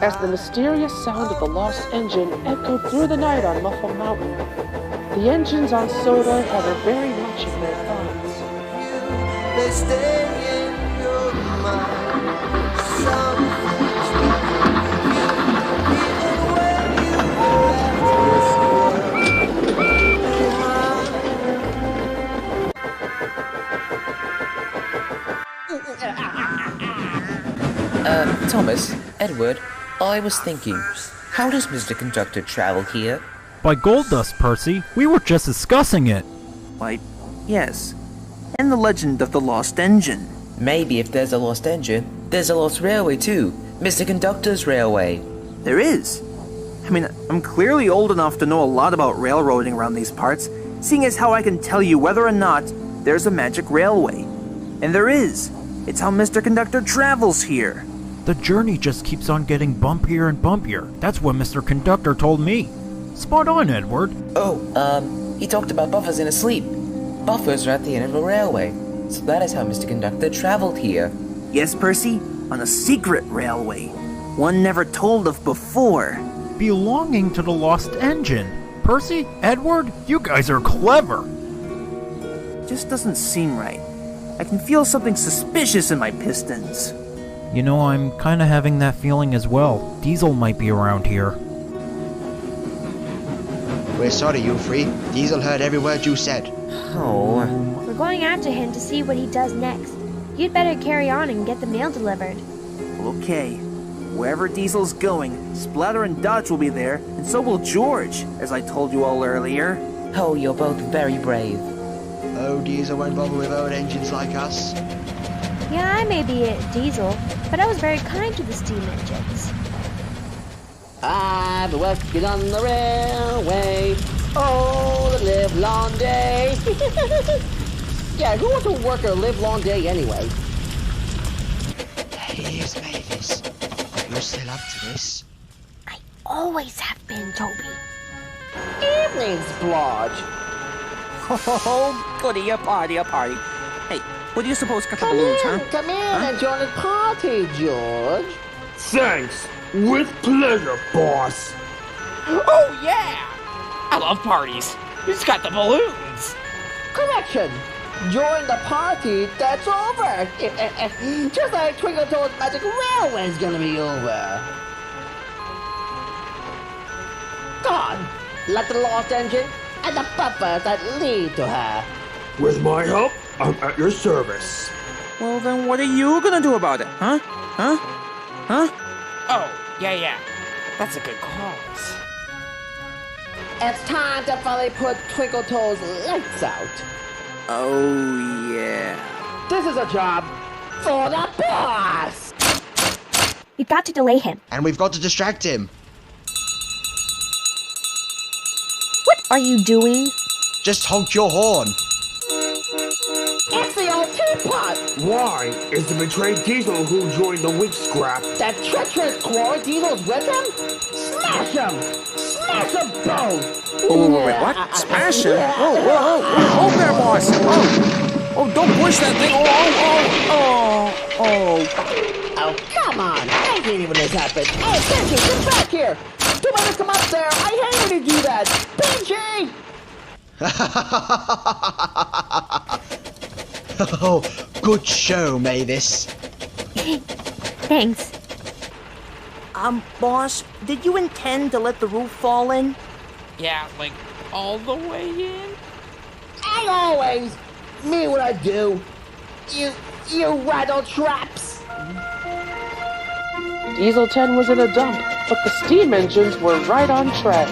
As the mysterious sound of the lost engine echoed through the night on Muffle Mountain, the engines on Soda had her very much in their thoughts. They stay in your mind. Some things we even when you Thomas, Edward, I was thinking, how does Mr. Conductor travel here? By gold dust, Percy. We were just discussing it. Why, yes. And the legend of the lost engine. Maybe if there's a lost engine, there's a lost railway too. Mr. Conductor's railway. There is. I mean, I'm clearly old enough to know a lot about railroading around these parts, seeing as how I can tell you whether or not there's a magic railway. And there is. It's how Mr. Conductor travels here. The journey just keeps on getting bumpier and bumpier. That's what Mr. Conductor told me. Spot on, Edward. Oh, he talked about buffers in his sleep. Buffers are at the end of a railway. So that is how Mr. Conductor traveled here. Yes, Percy, on a secret railway. One never told of before. Belonging to the lost engine. Percy, Edward, you guys are clever. Just doesn't seem right. I can feel something suspicious in my pistons. You know, I'm kinda having that feeling as well. Diesel might be around here. We're sorry, you three. Diesel heard every word you said. Oh. We're going after him to see what he does next. You'd better carry on and get the mail delivered. Okay. Wherever Diesel's going, Splatter and Dodge will be there, and so will George, as I told you all earlier. Oh, you're both very brave. Oh, Diesel won't bother with old engines like us. Yeah, I may be a diesel, but I was very kind to the steam engines. I've been working on the railway all the live long day. Yeah, who wants to work a live long day anyway? Here's Mavis. Are you still up to this? Always have been, Toby. Evening, Splodge. Oh, goody, a party. Hey, what do you suppose got the Come balloons, in, huh? come in and join the party, George. Thanks. With pleasure, boss. Oh, yeah! I love parties. Who's got the balloons? Correction. Join the party that's over. Just like Twinkle Toad's Magic Railway's gonna be over. Come on, let the lost engine and the buffers that lead to her. With my help, I'm at your service. Well, then what are you gonna do about it, huh? Oh, yeah. That's a good cause. It's time to finally put Twinkle Toad's lights out. Oh, yeah. This is a job for the boss! We've got to delay him. And we've got to distract him. What are you doing? Just honk your horn. It's the old teapot! Why? Is the betrayed Diesel who joined the weak scrap? That treacherous Quarry Diesel's with him? Smash him! Smash them both! Wait, what? Smash him? Whoa, there, boss! Oh, don't push that thing! Oh, come on! I hate it when this happens! Hey, Benji, get back here! Don't let us come up there! I hate when you do that! Benji! Oh, good show, Mavis. Thanks. Boss, did you intend to let the roof fall in? Yeah, like, all the way in? I always mean what I do. You rattle traps! Diesel 10 was in a dump, but the steam engines were right on track.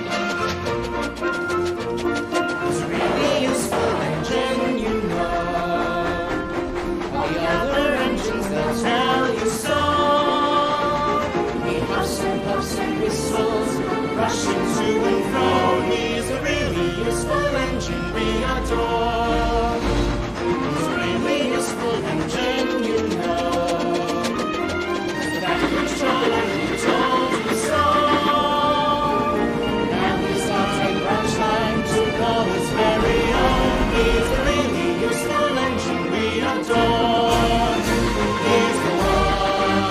Rushing to and fro, he's a really useful engine we adore. He's a really useful engine, you know. That controller who told you so. Now he's got a branch line to call his very own. He's a really useful engine we adore. He's the one,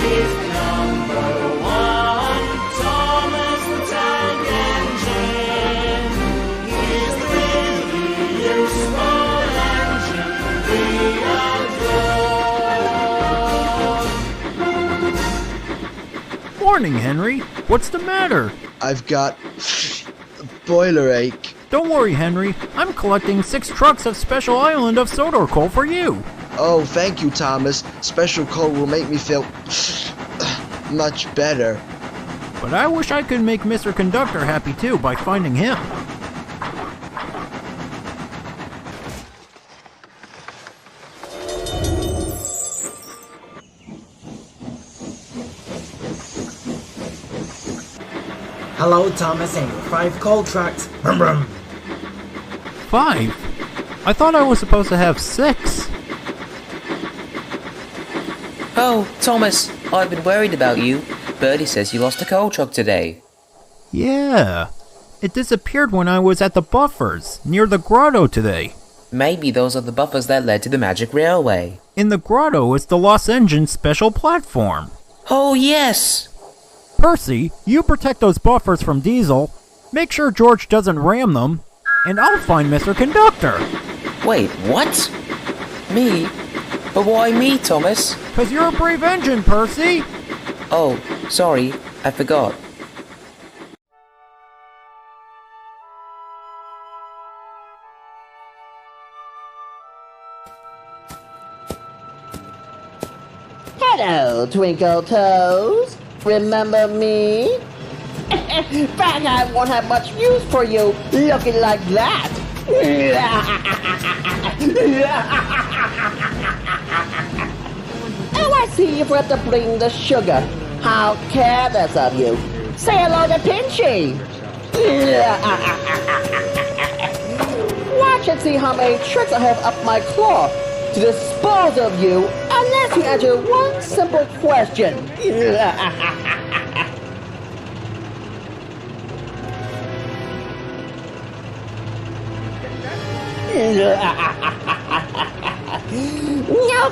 he's the number one. Morning, Henry. What's the matter? I've got a boiler ache. Don't worry, Henry. I'm collecting 6 trucks of Special Island of Sodor coal for you. Oh, thank you, Thomas. Special coal will make me feel much better. But I wish I could make Mr. Conductor happy too by finding him. Hello, Thomas, and your 5 coal trucks. Brum brum. 5? I thought I was supposed to have 6. Oh, Thomas, I've been worried about you. Birdie says you lost a coal truck today. Yeah. It disappeared when I was at the buffers, near the grotto today. Maybe those are the buffers that led to the Magic Railway. In the grotto is the Lost Engine special platform. Oh, yes! Percy, you protect those buffers from Diesel. Make sure George doesn't ram them. And I'll find Mr. Conductor. Wait, what? Me? But why me, Thomas? 'Cause you're a brave engine, Percy. Oh, sorry, I forgot. Hello, Twinkle Toes. Remember me? Fat Guy won't have much use for you looking like that. Oh, I see you forgot to bring the sugar. How careless of you. Say hello to Pinchy. Watch and see how many tricks I have up my claw to dispose of you unless you answer one simple question.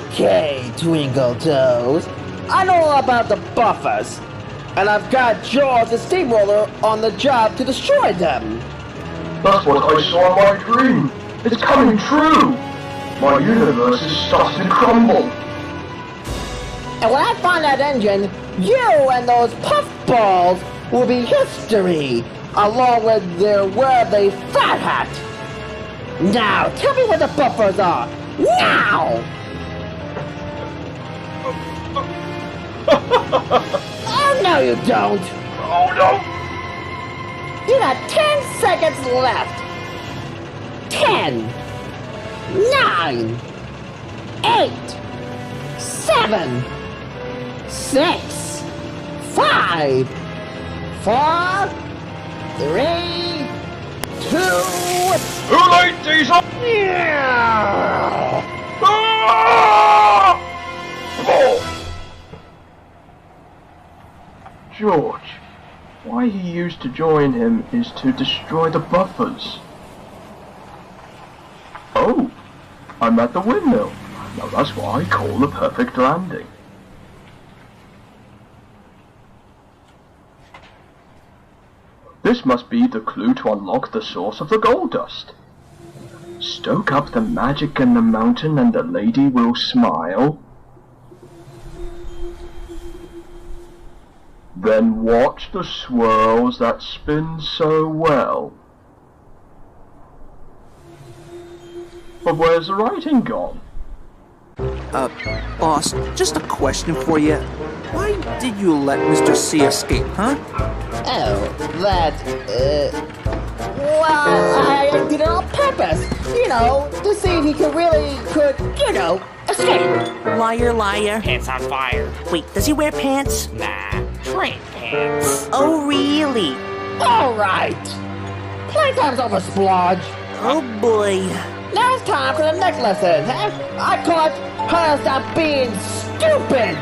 Okay, Twinkle Toes. I know all about the buffers. And I've got Jaws the Steamroller on the job to destroy them. That's what I saw in my dream. It's coming true. My universe is starting to crumble. And when I find that engine, you and those puffballs will be history, along with their wear-they fat hat. Now, tell me where the buffers are. Now! Oh, no you don't! Oh, no! You got 10 seconds left. 10, 9, 8, 7, 6, 5, 4, 3, 2... Too late, Diesel! Yeah! Ah! Oh! George, why he used to join him is to destroy the buffers. Oh, I'm at the windmill. Now that's what I call a perfect landing. This must be the clue to unlock the source of the gold dust. Stoke up the magic in the mountain and the lady will smile. Then watch the swirls that spin so well. But where's the writing gone? Boss, just a question for you. Why did you let Mr. C escape, huh? Oh, that, well, I did it on purpose. You know, to see if he could escape. Liar, liar. Pants on fire. Wait, does he wear pants? Nah, train pants. Oh, really? Alright. Playtime's over, Splodge. Oh, boy. Now it's time for the next lesson, huh? I call it how to stop being stupid.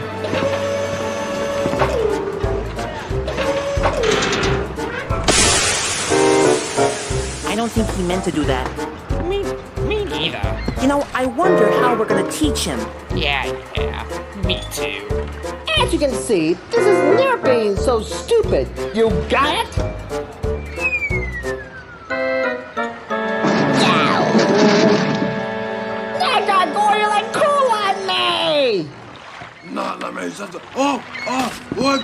I don't think he meant to do that. Me neither. You know, I wonder how we're gonna teach him. Yeah, me too. As you can see, this is near being so stupid. You got it? That got going like cool on me! Not let me something. Oh, what?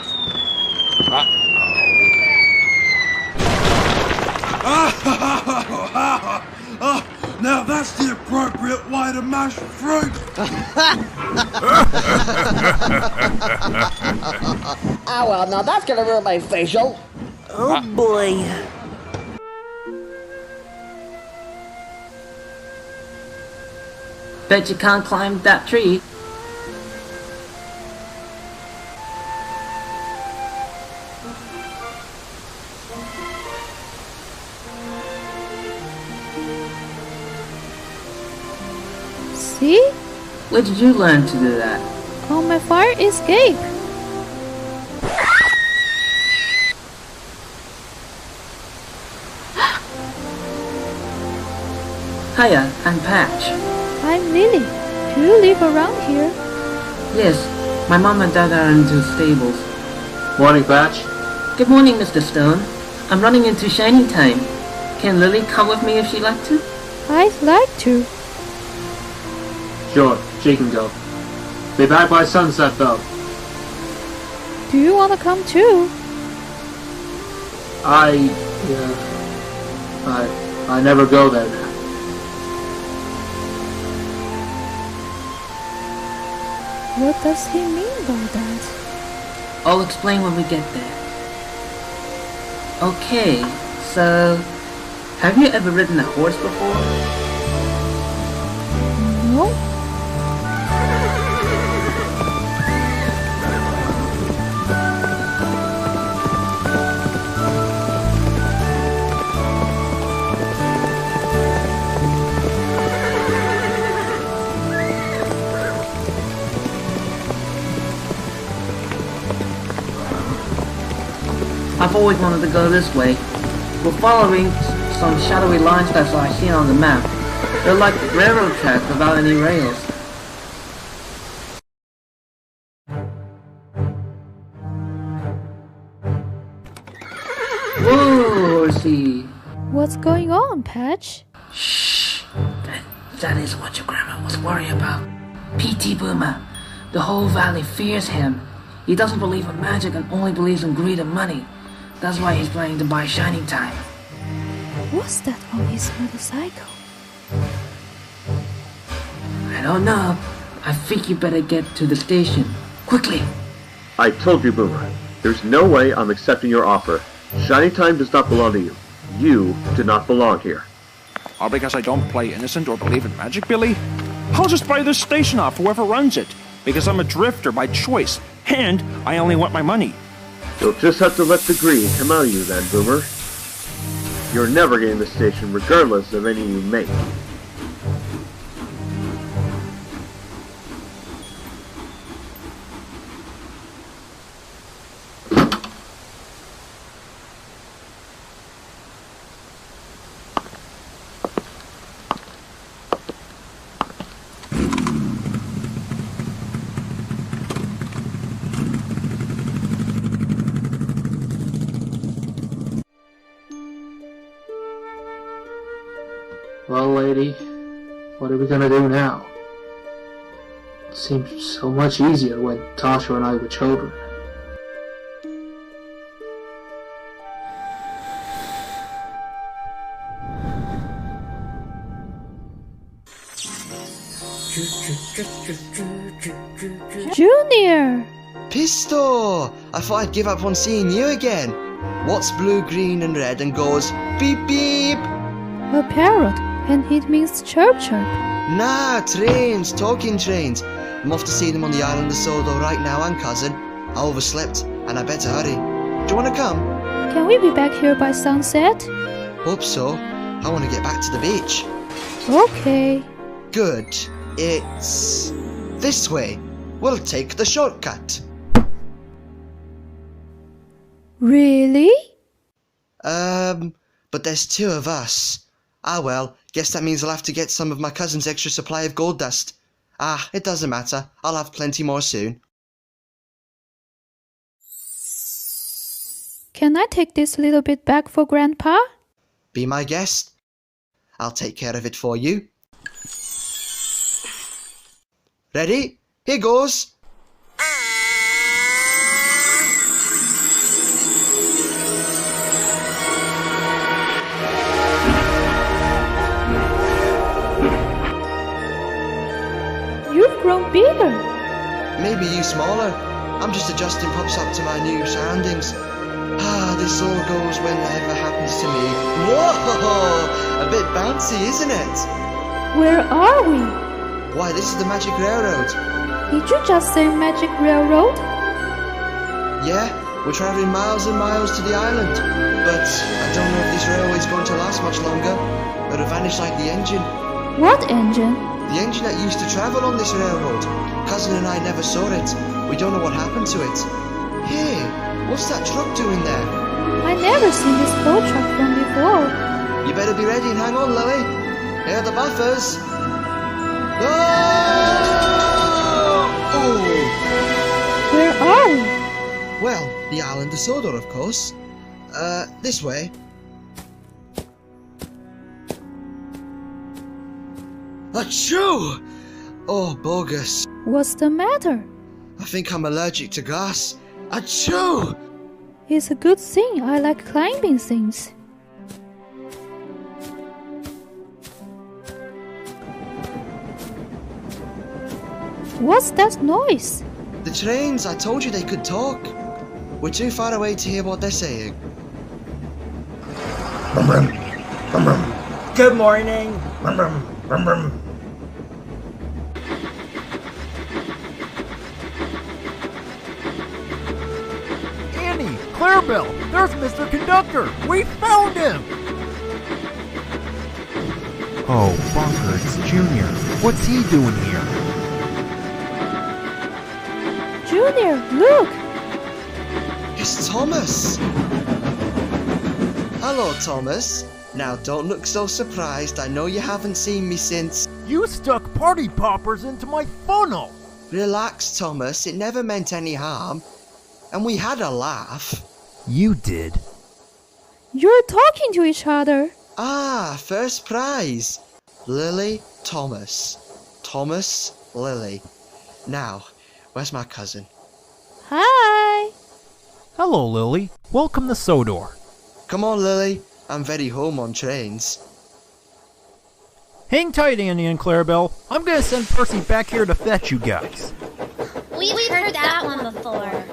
Now that's the appropriate way to mash fruit. Ah, well, now that's gonna ruin my facial. Oh, boy. Bet you can't climb that tree. See? Where did you learn to do that? On my fire escape. Hiya, I'm Patch. I'm Lily. Do you live around here? Yes, my mom and dad are into stables. Morning, Patch. Good morning, Mr. Stone. I'm running into Shining Time. Can Lily come with me if she'd like to? I'd like to. Sure, she can go. Be back by sunset, though. Do you want to come too? I never go there. What does he mean by that? I'll explain when we get there. Okay, so... have you ever ridden a horse before? No. I've always wanted to go this way. We're following some shadowy lines that I seen on the map. They're like railroad tracks without any rails. Whoa, horsey! What's going on, Patch? Shh! That is what your grandma was worried about. P.T. Boomer. The whole valley fears him. He doesn't believe in magic and only believes in greed and money. That's why he's planning to buy Shining Time. What's that on his motorcycle? I don't know. I think you better get to the station. Quickly! I told you, Boomer. There's no way I'm accepting your offer. Shining Time does not belong to you. You do not belong here. All because I don't play innocent or believe in magic, Billy? I'll just buy this station off whoever runs it. Because I'm a drifter by choice. And I only want my money. You'll just have to let the greed come out of you then, Boomer. You're never getting the station regardless of any you make. Well, lady, what are we gonna do now? It seemed so much easier when Tasha and I were children. Junior! Pisto! I thought I'd give up on seeing you again. What's blue, green, and red and goes beep beep? A parrot, and it means chirp chirp. Nah, trains, talking trains. I'm off to see them on the island of Sodo right now, and cousin. I overslept, and I better hurry. Do you want to come? Can we be back here by sunset? Hope so. I want to get back to the beach. Okay. Good. It's this way. We'll take the shortcut. Really? But there's two of us. Ah well, guess that means I'll have to get some of my cousin's extra supply of gold dust. Ah, it doesn't matter. I'll have plenty more soon. Can I take this little bit back for Grandpa? Be my guest. I'll take care of it for you. Ready? Here goes. You've grown bigger. Maybe you smaller. I'm just adjusting Pops up to my new surroundings. Ah, this all goes whenever happens to me. Whoa! A bit bouncy, isn't it? Where are we? Why, this is the Magic Railroad. Did you just say Magic Railroad? Yeah, we're travelling miles and miles to the island. But I don't know if this railway's going to last much longer. It'll vanish like the engine. What engine? The engine that used to travel on this railroad. Cousin and I never saw it. We don't know what happened to it. Hey, what's that truck doing there? I never seen this gold truck from before. You better be ready and hang on, Lily. Here are the buffers. Oh! Oh! Where are we? Well, the island of Sodor, of course. This way. Achoo! Oh, bogus. What's the matter? I think I'm allergic to glass. Achoo! It's a good thing I like climbing things. What's that noise? The trains, I told you they could talk. We're too far away to hear what they're saying. Good morning. Annie, Clarabelle, there's Mr. Conductor. We found him. Oh, bunker, it's Junior. What's he doing here? Junior, look! It's Thomas. Hello, Thomas. Now don't look so surprised, I know you haven't seen me since... You stuck party poppers into my funnel! Relax, Thomas, it never meant any harm. And we had a laugh. You did. You're talking to each other. Ah, first prize. Lily, Thomas. Thomas, Lily. Now, where's my cousin? Hi. Hello, Lily. Welcome to Sodor. Come on, Lily. I'm very home on trains. Hang tight, Andy and Clarabelle. I'm gonna send Percy back here to fetch you guys. We've heard that one before.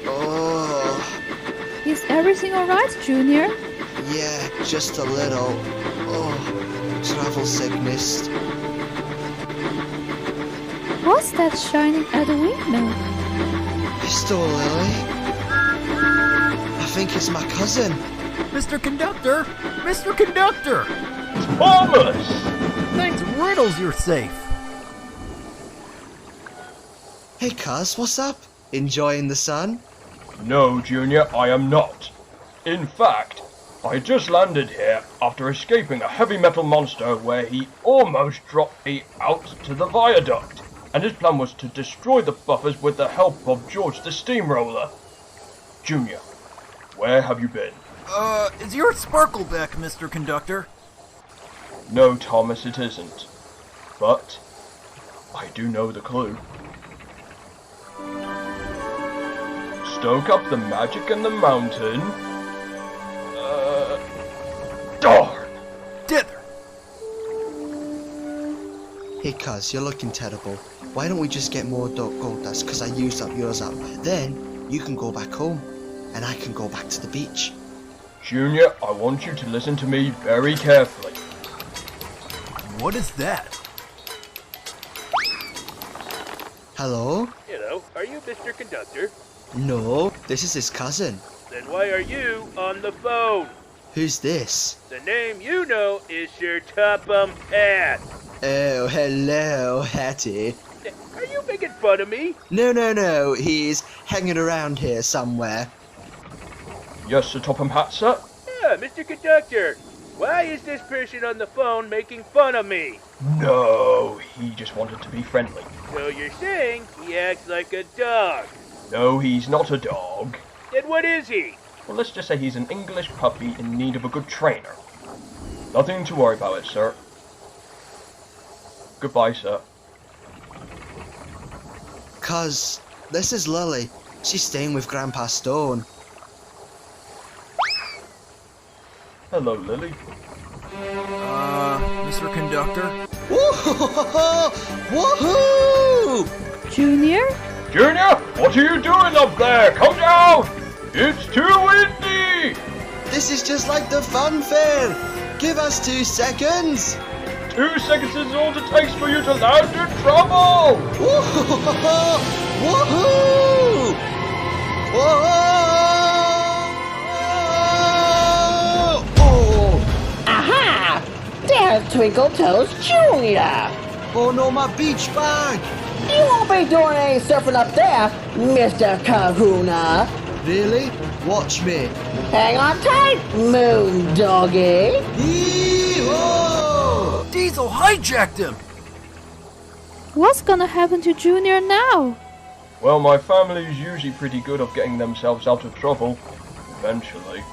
Oh. Is everything alright, Junior? Yeah, just a little. Oh, travel sickness. What's that shining at the window? Pistol, Lily. I think it's my cousin. Mr. Conductor! Mr. Conductor! Thomas! Thanks, Riddles, you're safe. Hey, cuz, what's up? Enjoying the sun? No, Junior, I am not. In fact, I just landed here after escaping a heavy metal monster where he almost dropped me out to the viaduct. And his plan was to destroy the buffers with the help of George the Steamroller. Junior, where have you been? Is your sparkle back, Mr. Conductor? No, Thomas, it isn't. But I do know the clue. Stoke up the magic in the mountain. Darn! Dither! Hey, cuz, you're looking terrible. Why don't we just get more gold dust, because I used up yours up. Then, you can go back home, and I can go back to the beach. Junior, I want you to listen to me very carefully. What is that? Hello? Hello, are you Mr. Conductor? No, this is his cousin. Then why are you on the phone? Who's this? The name you know is Sir Topham Hatt. Oh, hello, Hattie. Are you making fun of me? No, he's hanging around here somewhere. Yes, Sir Topham Hatt, sir? Yeah, Mr. Conductor. Why is this person on the phone making fun of me? No, he just wanted to be friendly. So you're saying he acts like a dog? No, he's not a dog. Then what is he? Well, let's just say he's an English puppy in need of a good trainer. Nothing to worry about it, sir. Goodbye, sir. Cuz, this is Lily. She's staying with Grandpa Stone. Hello, Lily. Mr. Conductor? Woohoo! Junior? Junior, what are you doing up there? Come down! It's too windy! This is just like the fun fair. Give us 2 seconds. 2 seconds is all it takes for you to land in trouble! Woohoo! Woohoo! Aha! There's Twinkle Toes Jr. Oh no, my beach bag! You won't be doing any surfing up there, Mr. Kahuna. Really? Watch me. Hang on tight, Moon Doggy. Yee-ho! Diesel hijacked him! What's gonna happen to Junior now? Well, my family is usually pretty good at getting themselves out of trouble. Eventually.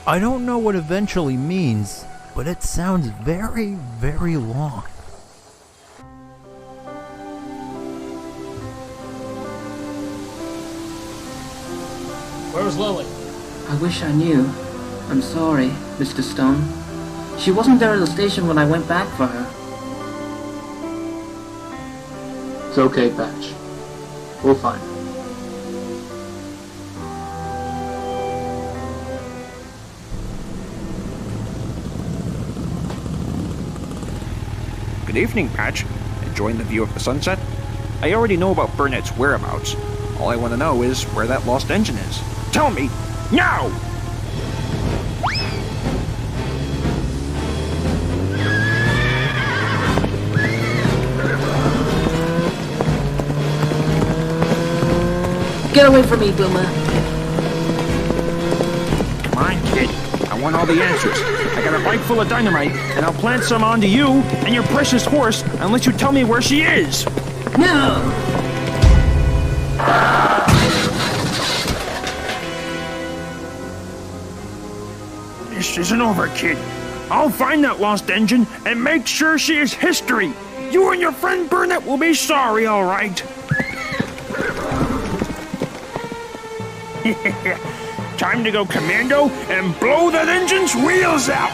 I don't know what eventually means, but it sounds very, very long. Where's Lily? I wish I knew. I'm sorry, Mr. Stone. She wasn't there at the station when I went back for her. It's okay, Patch. We'll find her. Good evening, Patch. Enjoying the view of the sunset? I already know about Burnett's whereabouts. All I want to know is where that lost engine is. Tell me, now! Get away from me, Boomer. want all the answers. I got a bike full of dynamite, and I'll plant some onto you and your precious horse unless you tell me where she is. No! This isn't over, kid. I'll find that lost engine and make sure she is history. You and your friend Burnett will be sorry, all right. Time to go commando and blow that engine's wheels out.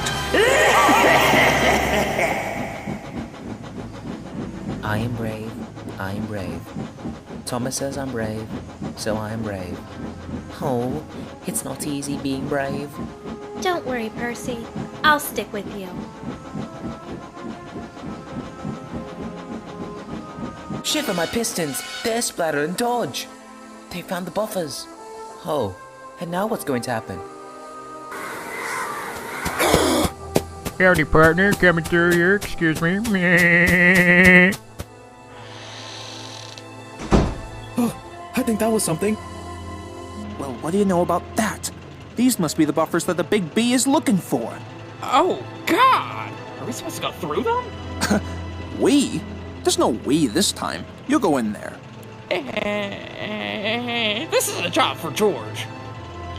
I am brave. I am brave. Thomas says I'm brave, so I am brave. Oh, it's not easy being brave. Don't worry, Percy. I'll stick with you. Shiver my pistons! They're splatter and dodge! They found the buffers. Oh, and now what's going to happen? Howdy, partner. Coming through here. Excuse me. I think that was something. Well, what do you know about that? These must be the buffers that the Big B is looking for. Oh, God! Are we supposed to go through them? We? There's no we this time. You go in there. This is a job for George.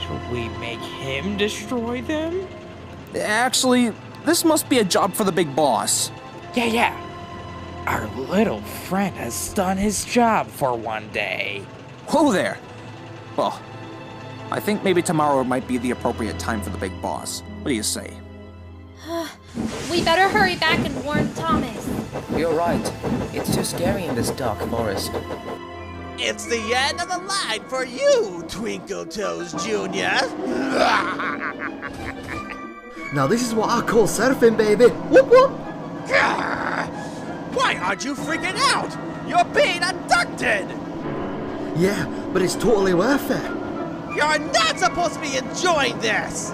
Should we make him destroy them? Actually, this must be a job for the big boss. Yeah. Our little friend has done his job for one day. Whoa there! Well, I think maybe tomorrow might be the appropriate time for the big boss. What do you say? We better hurry back and warn Thomas. You're right. It's too scary in this dark forest. It's the end of the line for you, Twinkle Toes Jr. Now this is what I call surfing, baby. Whoop whoop! Why aren't you freaking out? You're being abducted! Yeah, but it's totally worth it. You're not supposed to be enjoying this!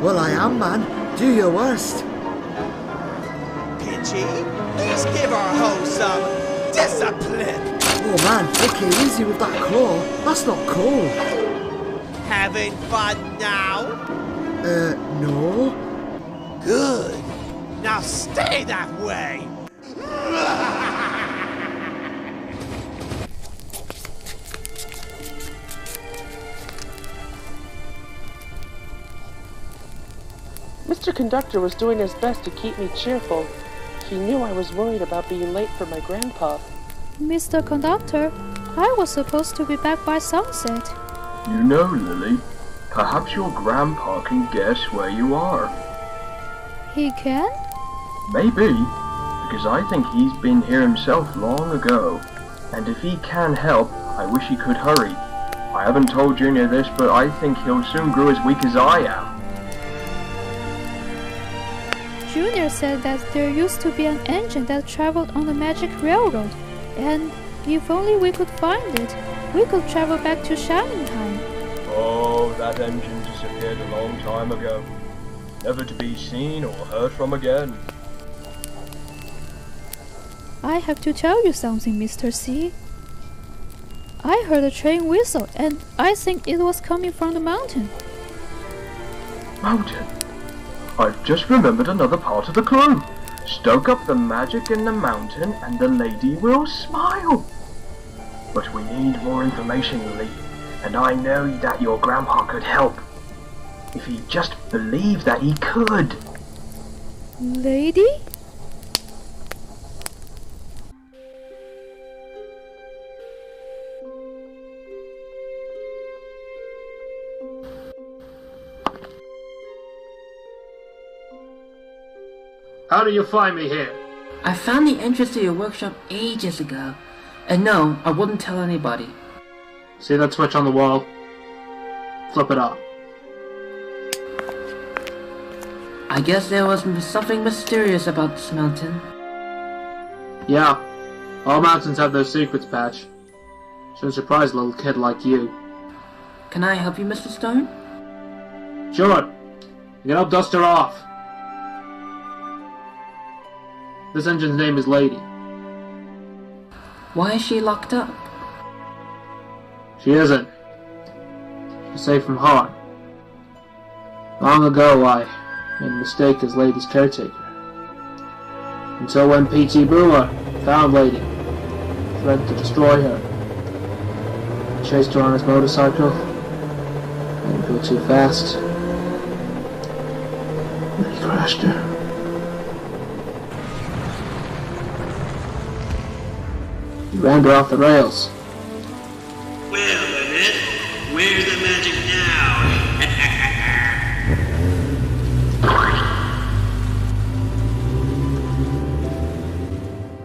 Well, I am, man. Do your worst. Pinchy, please give our host some discipline. Oh man, okay, easy with that claw. That's not cool. Having fun now? No. Good. Now stay that way. Mr. Conductor was doing his best to keep me cheerful. He knew I was worried about being late for my grandpa. Mr. Conductor, I was supposed to be back by sunset. You know, Lily, perhaps your grandpa can guess where you are. He can? Maybe, because I think he's been here himself long ago. And if he can help, I wish he could hurry. I haven't told Junior this, but I think he'll soon grow as weak as I am. Junior said that there used to be an engine that traveled on the Magic Railroad, and if only we could find it, we could travel back to Shining Time. Oh, that engine disappeared a long time ago. Never to be seen or heard from again. I have to tell you something, Mr. C. I heard a train whistle, and I think it was coming from the mountain. Mountain? I've just remembered another part of the clue. Stoke up the magic in the mountain and the lady will smile. But we need more information, Lily, and I know that your grandpa could help. If he just believed that he could. Lady? How do you find me here? I found the entrance to your workshop ages ago. And no, I wouldn't tell anybody. See that switch on the wall? Flip it off. I guess there was something mysterious about this mountain. Yeah, all mountains have their secrets, Patch. Shouldn't surprise a little kid like you. Can I help you, Mr. Stone? Sure. You can help dust her off. This engine's name is Lady. Why is she locked up? She isn't. She's safe from harm. Long ago, I made a mistake as Lady's caretaker. Until when P.T. Boomer found Lady, threatened to destroy her. He chased her on his motorcycle, and go too fast. Then he crashed her. He ran her off the rails. Well, Annette, where's the magic now?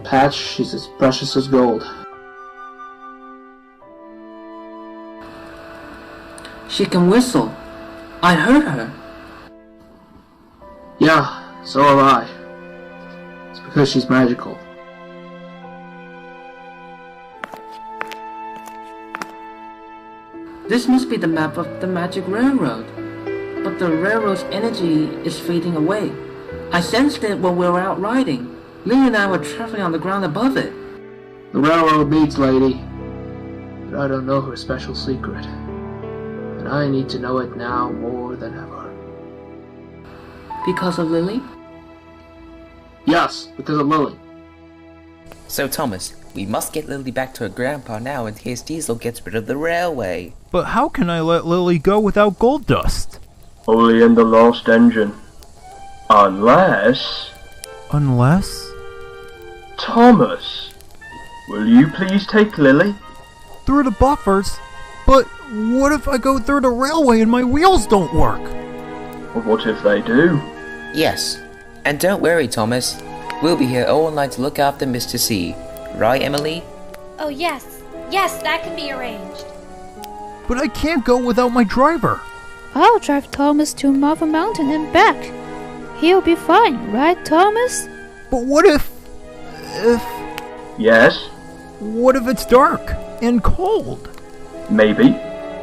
Patch, she's as precious as gold. She can whistle. I heard her. Yeah, so have I. It's because she's magical. This must be the map of the Magic Railroad. But the railroad's energy is fading away. I sensed it when we were out riding. Lily and I were traveling on the ground above it. The railroad needs Lady, but I don't know her special secret. And I need to know it now more than ever. Because of Lily? Yes, because of Lily. So Thomas, we must get Lily back to her grandpa now in case Diesel gets rid of the railway. But how can I let Lily go without gold dust? Only in the lost engine. Unless... Thomas, will you please take Lily? Through the buffers? But what if I go through the railway and my wheels don't work? Or what if they do? Yes. And don't worry, Thomas. We'll be here all night to look after Mr. C. Right, Emily? Oh, yes. Yes, that can be arranged. But I can't go without my driver. I'll drive Thomas to Muffin Mountain and back. He'll be fine, right, Thomas? But what if... Yes? What if it's dark and cold? Maybe.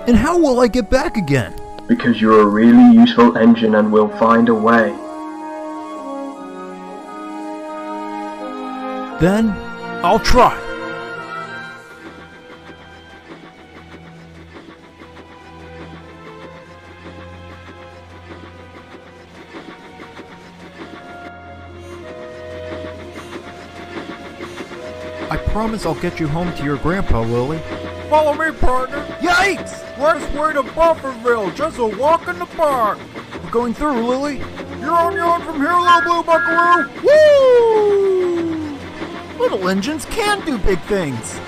And how will I get back again? Because you're a really useful engine and we'll find a way. Then, I'll try. I promise I'll get you home to your grandpa, Lily. Follow me, partner. Yikes! Let's way to Bufferville, just a walk in the park. We're going through, Lily. You're on your own from here, little blue buckaroo. Woo! Little engines can do big things.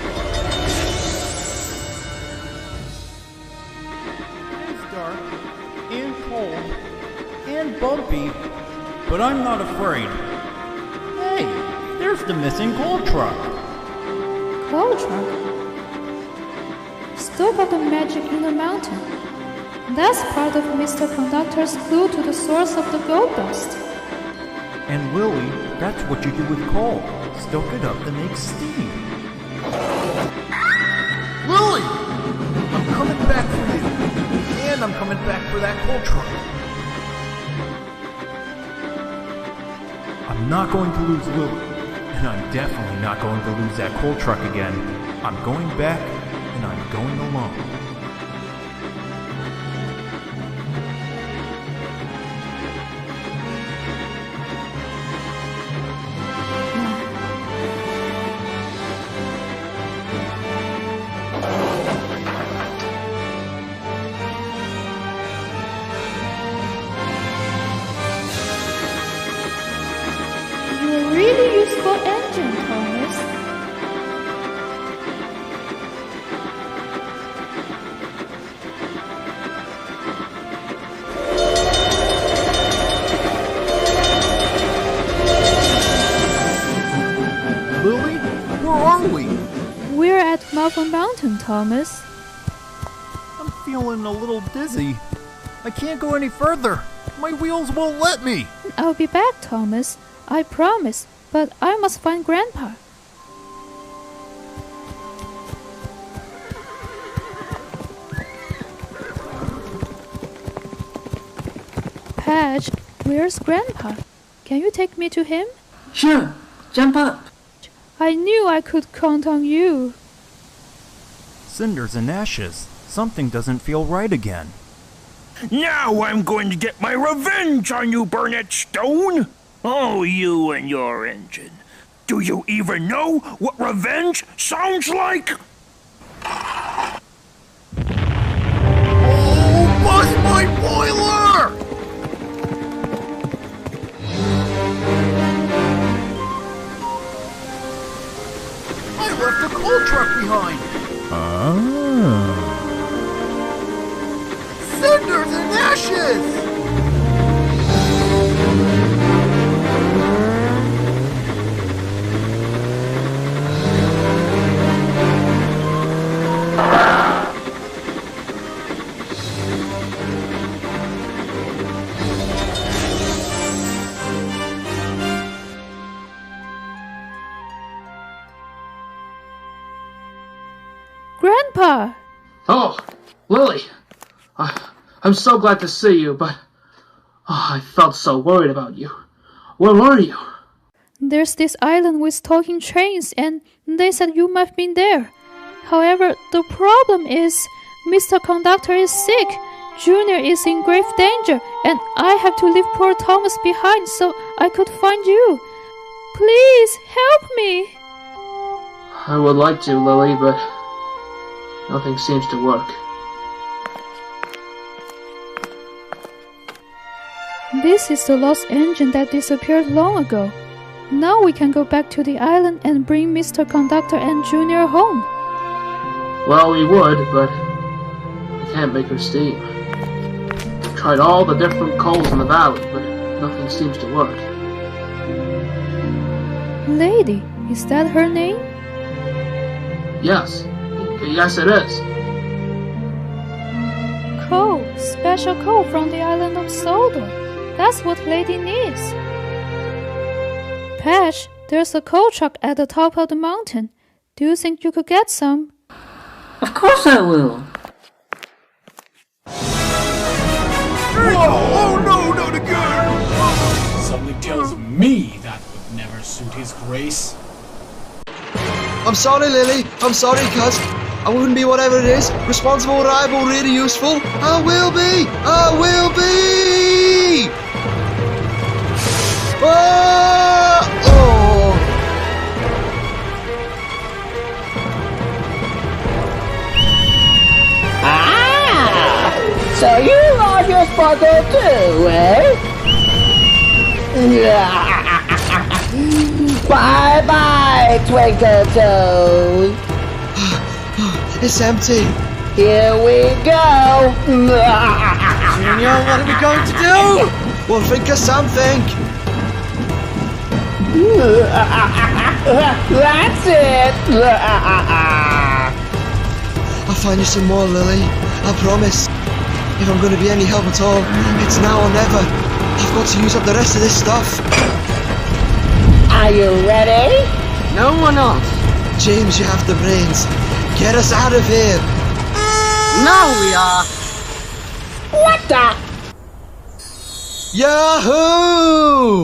It's dark and cold and bumpy, but I'm not afraid. Hey, there's the missing coal truck. Coal truck? Still got the magic in the mountain. That's part of Mr. Conductor's clue to the source of the gold dust. And Lily, that's what you do with coal. Stoke it up to make steam. Lily! I'm coming back for you. And I'm coming back for that coal truck. I'm not going to lose Lily. And I'm definitely not going to lose that coal truck again. I'm going back, and I'm going alone. You're a really useful engine, Thomas. Lily, where are we? We're at Muffin Mountain, Thomas. I'm feeling a little dizzy. I can't go any further. My wheels won't let me. I'll be back, Thomas. I promise. But I must find Grandpa. Patch, where's Grandpa? Can you take me to him? Sure. Jump up. I knew I could count on you. Cinders and ashes. Something doesn't feel right again. Now I'm going to get my revenge on you, Burnett Stone! Oh, you and your engine. Do you even know what revenge sounds like? Oh, bust my boiler! I left the coal truck behind. Cinders and ashes! Grandpa! Oh, Lily. I'm so glad to see you, but I felt so worried about you. Where were you? There's this island with talking trains, and they said you might have been there. However, the problem is Mr. Conductor is sick, Junior is in grave danger, and I have to leave poor Thomas behind so I could find you. Please, help me! I would like to, Lily, but nothing seems to work. This is the lost engine that disappeared long ago. Now we can go back to the island and bring Mr. Conductor and Junior home. Well, we would, but I can't make her steam. I've tried all the different coals in the valley, but nothing seems to work. Lady, is that her name? Yes. Yes, it is. Coal, special coal from the island of Sodor. That's what Lady needs. Patch, there's a coal truck at the top of the mountain. Do you think you could get some? Of course I will. Whoa! Oh no, not again! Something tells me that would never suit his grace. I'm sorry, Lily. I'm sorry, cuz. I wouldn't be whatever it is. Responsible, reliable, really useful. I will be! I will be! Oh! Ah! So you lost your sparkle too, eh? Bye-bye, Twinkle Toes. It's empty. Here we go. Junior, what are we going to do? We'll think of something. That's it. I'll find you some more, Lily. I promise. If I'm going to be any help at all, it's now or never. I've got to use up the rest of this stuff. Are you ready? No one else. James, you have the brains. Get us out of here. Now we are. What the? Yahoo!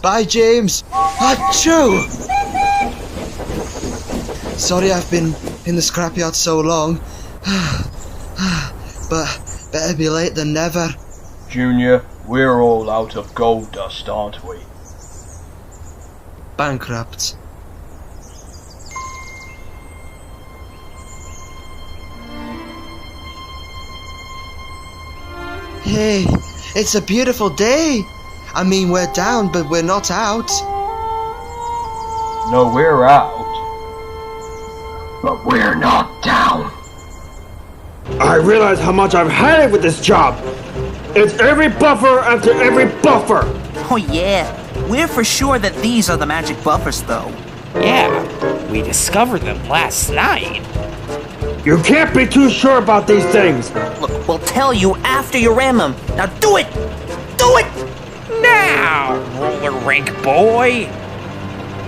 Bye, James. Achoo! Sorry I've been in the scrapyard so long. But better be late than never. Junior, we're all out of gold dust, aren't we? Bankrupt. Hey, it's a beautiful day. I mean, we're down, but we're not out. No, we're out. But we're not down. I realize how much I've had it with this job. It's every buffer after every buffer. Oh yeah, we're for sure that these are the magic buffers though. Yeah, we discovered them last night. You can't be too sure about these things. Look, we'll tell you after you ram them. Now do it! Do it! Now, roller rink boy.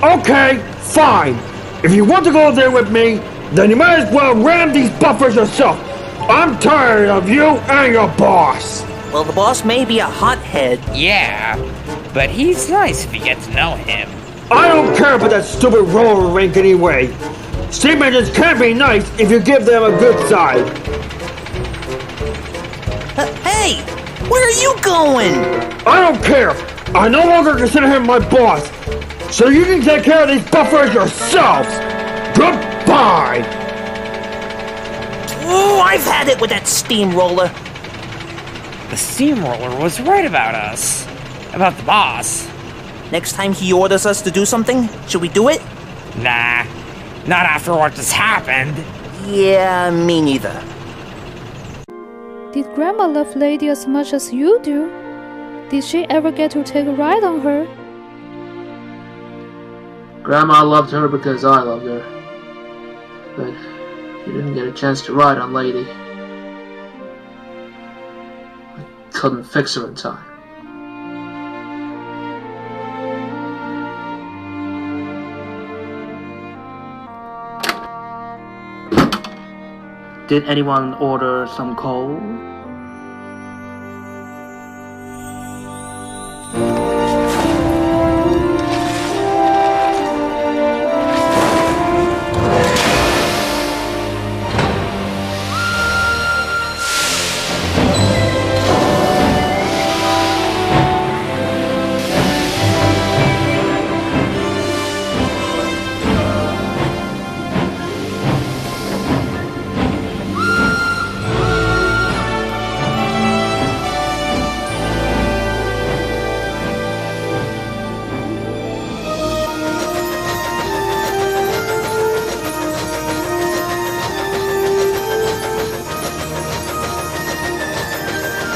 Okay, fine. If you want to go there with me, then you might as well ram these buffers yourself. I'm tired of you and your boss. Well, the boss may be a hothead. Yeah, but he's nice if you get to know him. I don't care about that stupid roller rink anyway. Steam engines can be nice if you give them a good side. Hey! Where are you going? I don't care. I no longer consider him my boss. So you can take care of these buffers yourselves. Goodbye. Oh, I've had it with that steamroller. The steamroller was right about us. About the boss. Next time he orders us to do something, should we do it? Nah, not after what just happened. Yeah, me neither. Did Grandma love Lady as much as you do? Did she ever get to take a ride on her? Grandma loved her because I loved her. But she didn't get a chance to ride on Lady. I couldn't fix her in time. Did anyone order some coal?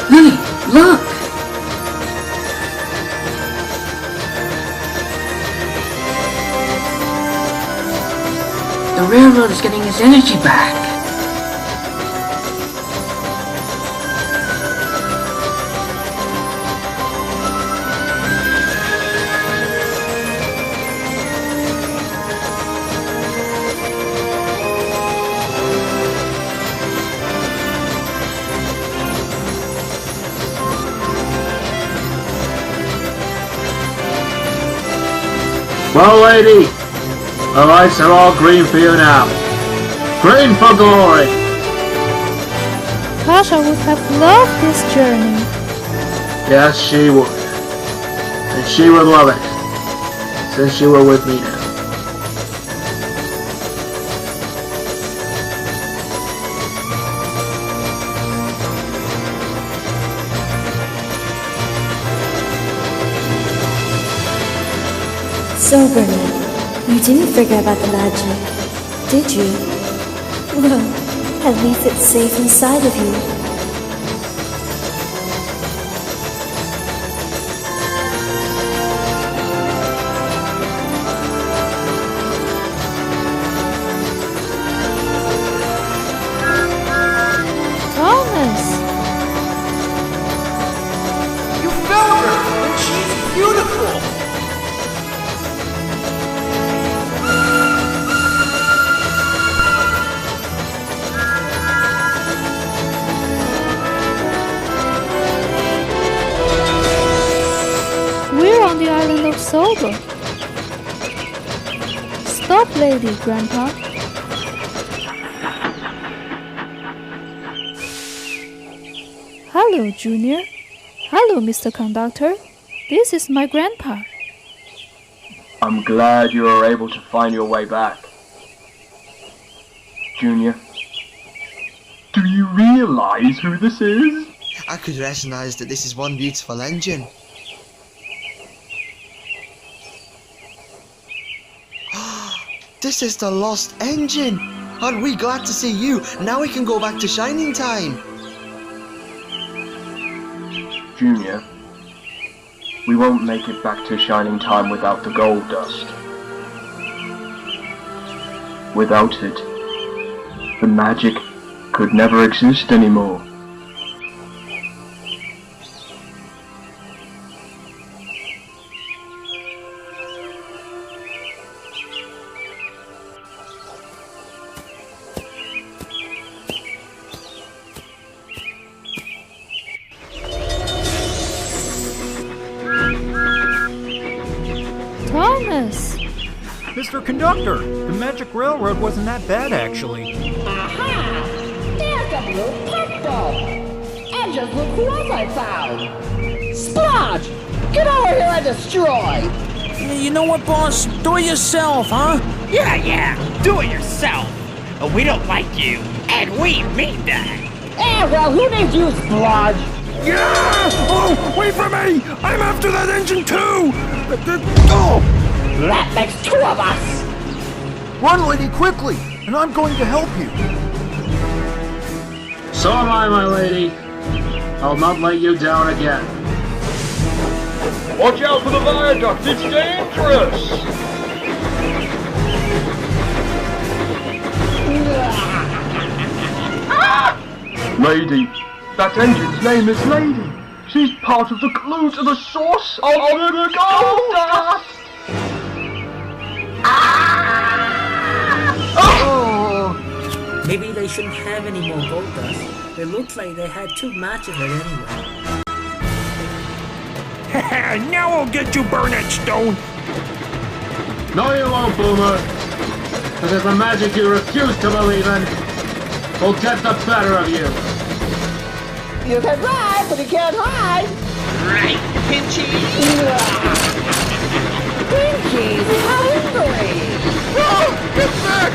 Lily, look! The railroad is getting its energy back. Well, lady, the lights are all green for you now. Green for glory! Kasha would have loved this journey. Yes, she would. And she would love it, since you were with me now. So, Bernard, you didn't forget about the magic, did you? Well, at least it's safe inside of you. Thomas! You found her, and she's beautiful! We're on the island of Sober. Stop, lady, Grandpa. Hello, Junior. Hello, Mr. Conductor. This is my grandpa. I'm glad you were able to find your way back. Junior, do you realize who this is? I could recognize that this is one beautiful engine. This is the lost engine! Aren't we glad to see you? Now we can go back to Shining Time! Junior, we won't make it back to Shining Time without the gold dust. Without it, the magic could never exist anymore. Thomas! Mr. Conductor, the magic railroad wasn't that bad, actually. Aha! There's the blue purple! And just look who else I found! Splodge! Get over here and destroy! You know what, boss? Do it yourself, huh? Yeah, do it yourself. We don't like you, and we mean that. Well, who needs you, Splodge? Yeah! Oh, wait for me! I'm after that engine too! Oh! That makes two of us! Run, lady, quickly! And I'm going to help you! So am I, my lady. I'll not let you down again. Watch out for the viaduct, it's dangerous! Lady, that engine's name is Lady. She's part of the clue to the source of the gold dust! Maybe they shouldn't have any more gold dust. It looks like they had too much of it anyway. Now I'll get you, Burnett Stone! No, you won't, Boomer. Because the magic you refuse to believe in will get the better of you. You can ride, but you can't hide! Right, Pinchy? Pinchy's hungry! Oh, get back!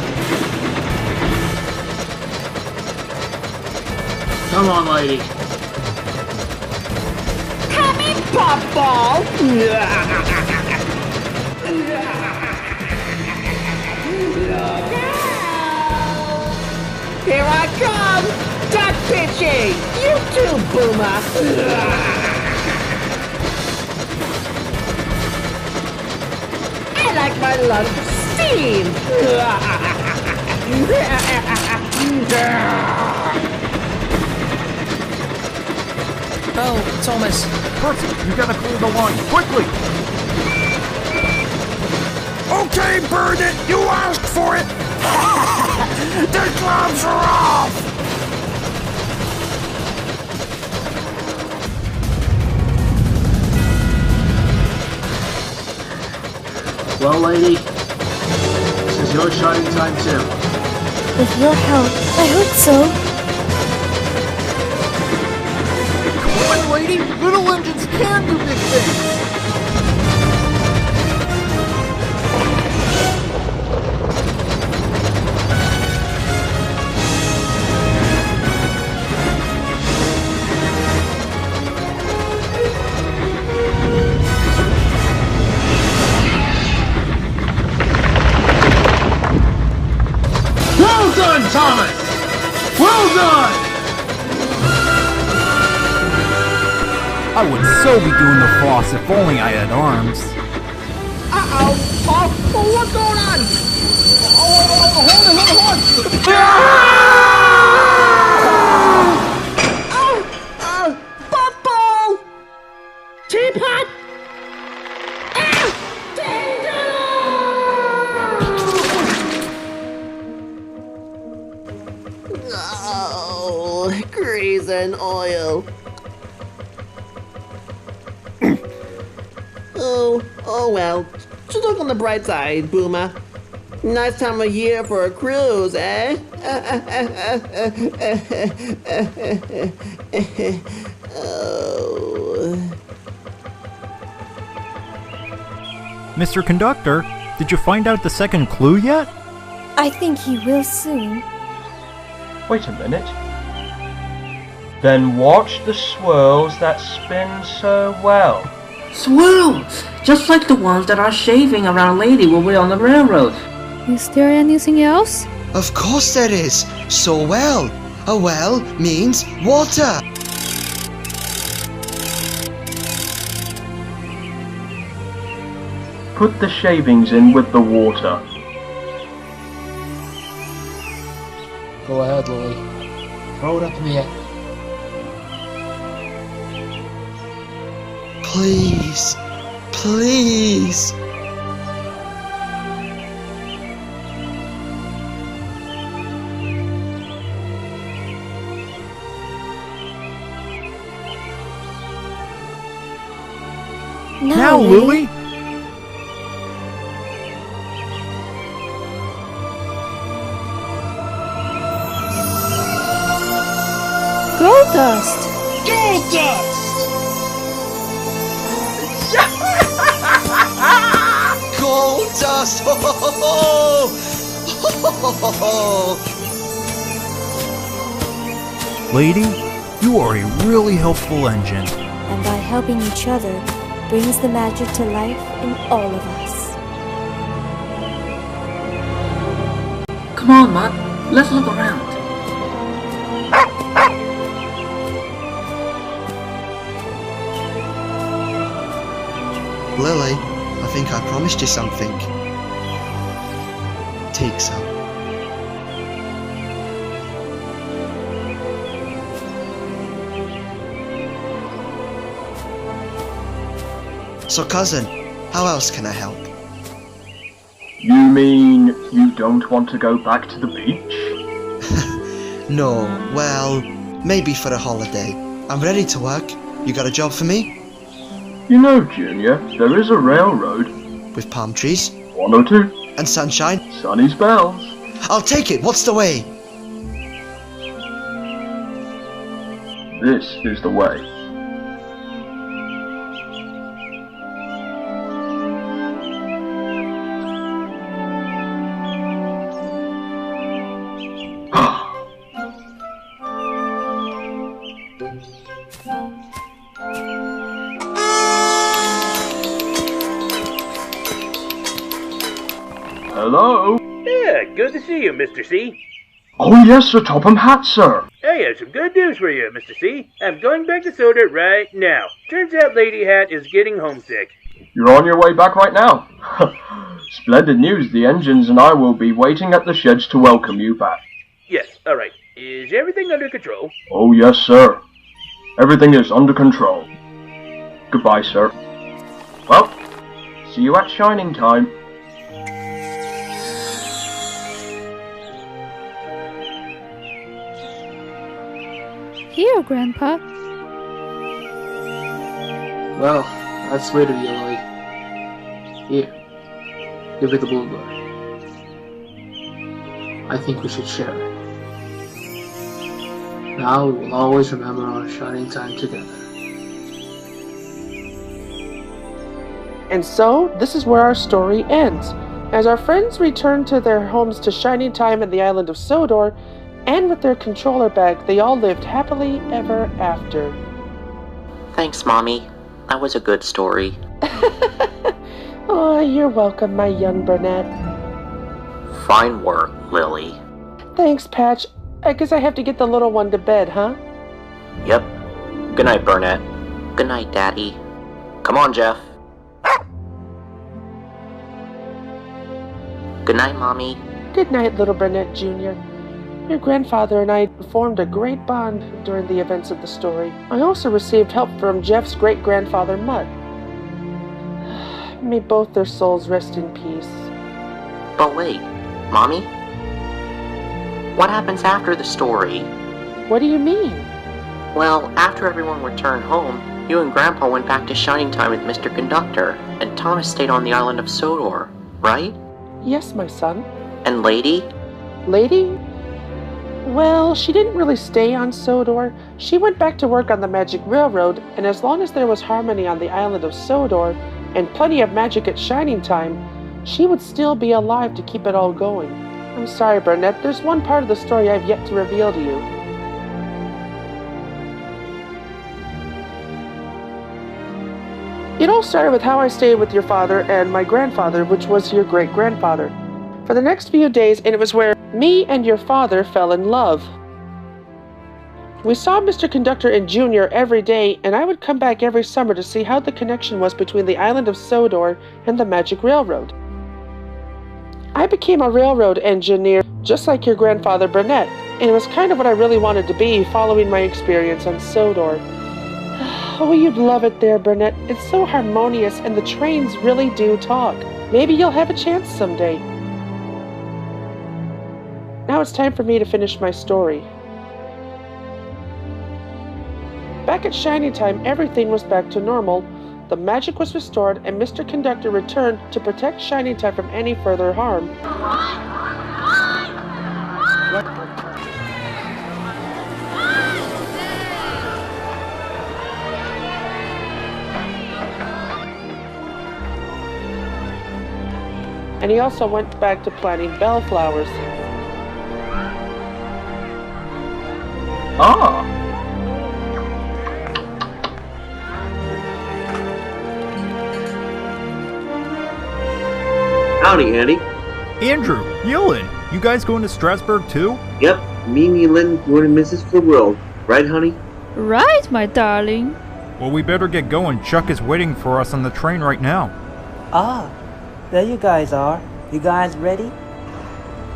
Come on, lady. Come in, Puffball! Here I come! Duck Pinchy! You too, Boomer! I like my lunch steamed! Oh, Thomas. Percy, you gotta clear the line, quickly! Okay, Burnett, you asked for it! The gloves are off! Well, lady, this is your shining time too. With your help, I hope so. Come on, lady! Little engines can do big things! Well done, Thomas! Well done! I would so be doing the floss if only I had arms. Uh-oh! Oh, what's going on? Hold on! Puffball! Teapot! Oh, grease and oil. Oh well. Just look on the bright side, Boomer. Nice time of year for a cruise, eh? Oh. Mr. Conductor, did you find out the second clue yet? I think he will soon. Wait a minute. Then watch the swirls that spin so well. Swirls! Just like the ones that are shaving around Lady when we're on the railroad. Is there anything else? Of course there is. So well. A well means water. Put the shavings in with the water. Go ahead, Lily. Throw it up in the air. Please. Please. Now, Lily! Dust. Gold dust! Gold dust! Ho, ho, ho, ho! Ho, ho, ho, ho. Lady, you are a really helpful engine. And by helping each other, brings the magic to life in all of us. Come on, Mutt. Let's look around. Lily, I think I promised you something. Take some. So cousin, how else can I help? You mean you don't want to go back to the beach? No, well, maybe for a holiday. I'm ready to work. You got a job for me? You know, Junior, there is a railroad. With palm trees? 102. And sunshine? Sunny spells. I'll take it. What's the way? This is the way. Hello? Yeah, good to see you, Mr. C. Oh yes, Sir Topham Hatt, sir. I have some good news for you, Mr. C. I'm going back to Soda right now. Turns out Lady Hat is getting homesick. You're on your way back right now. Splendid news. The engines and I will be waiting at the sheds to welcome you back. Yes, alright. Is everything under control? Oh yes, sir. Everything is under control. Goodbye, sir. Well, see you at shining time. Here, Grandpa. Well, that's sweet of you, Lily. Here, give it the blue book. I think we should share it. Now we will always remember our shining time together. And so, this is where our story ends. As our friends return to their homes to Shining Time and the island of Sodor, and with their controller back, they all lived happily ever after. Thanks, Mommy. That was a good story. Oh, you're welcome, my young brunette. Fine work, Lily. Thanks, Patch. I guess I have to get the little one to bed, huh? Yep. Good night, Burnett. Good night, Daddy. Come on, Jeff. Good night, Mommy. Good night, little Burnett Jr. Your grandfather and I formed a great bond during the events of the story. I also received help from Jeff's great-grandfather, Mutt. May both their souls rest in peace. But wait, Mommy? What happens after the story? What do you mean? Well, after everyone returned home, you and Grandpa went back to Shining Time with Mr. Conductor, and Thomas stayed on the island of Sodor, right? Yes, my son. And Lady? Lady? Well, she didn't really stay on Sodor. She went back to work on the Magic Railroad, and as long as there was harmony on the island of Sodor, and plenty of magic at Shining Time, she would still be alive to keep it all going. I'm sorry, Burnett, there's one part of the story I've yet to reveal to you. It all started with how I stayed with your father and my grandfather, which was your great-grandfather, for the next few days, and it was where me and your father fell in love. We saw Mr. Conductor and Junior every day, and I would come back every summer to see how the connection was between the island of Sodor and the Magic Railroad. I became a railroad engineer, just like your grandfather Burnett, and it was kind of what I really wanted to be, following my experience on Sodor. Oh, you'd love it there, Burnett. It's so harmonious, and the trains really do talk. Maybe you'll have a chance someday. Now it's time for me to finish my story. Back at Shining Time, everything was back to normal. The magic was restored, and Mr. Conductor returned to protect Shining Time from any further harm. And he also went back to planting bellflowers. Ah! Howdy, Andy. Andrew, Yulin, you guys going to Strasbourg too? Yep, me and Yulin going to Mrs. for the World. Right, honey? Right, my darling. Well, we better get going. Chuck is waiting for us on the train right now. Ah, there you guys are. You guys ready?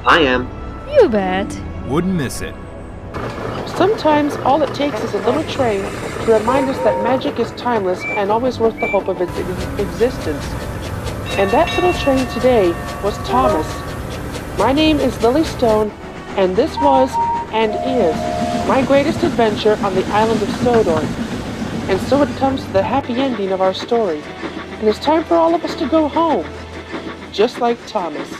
I am. You bet. Wouldn't miss it. Sometimes all it takes is a little train to remind us that magic is timeless and always worth the hope of its existence. And that little train today was Thomas. My name is Lily Stone, and this was, and is, my greatest adventure on the island of Sodor. And so it comes to the happy ending of our story. And it's time for all of us to go home. Just like Thomas.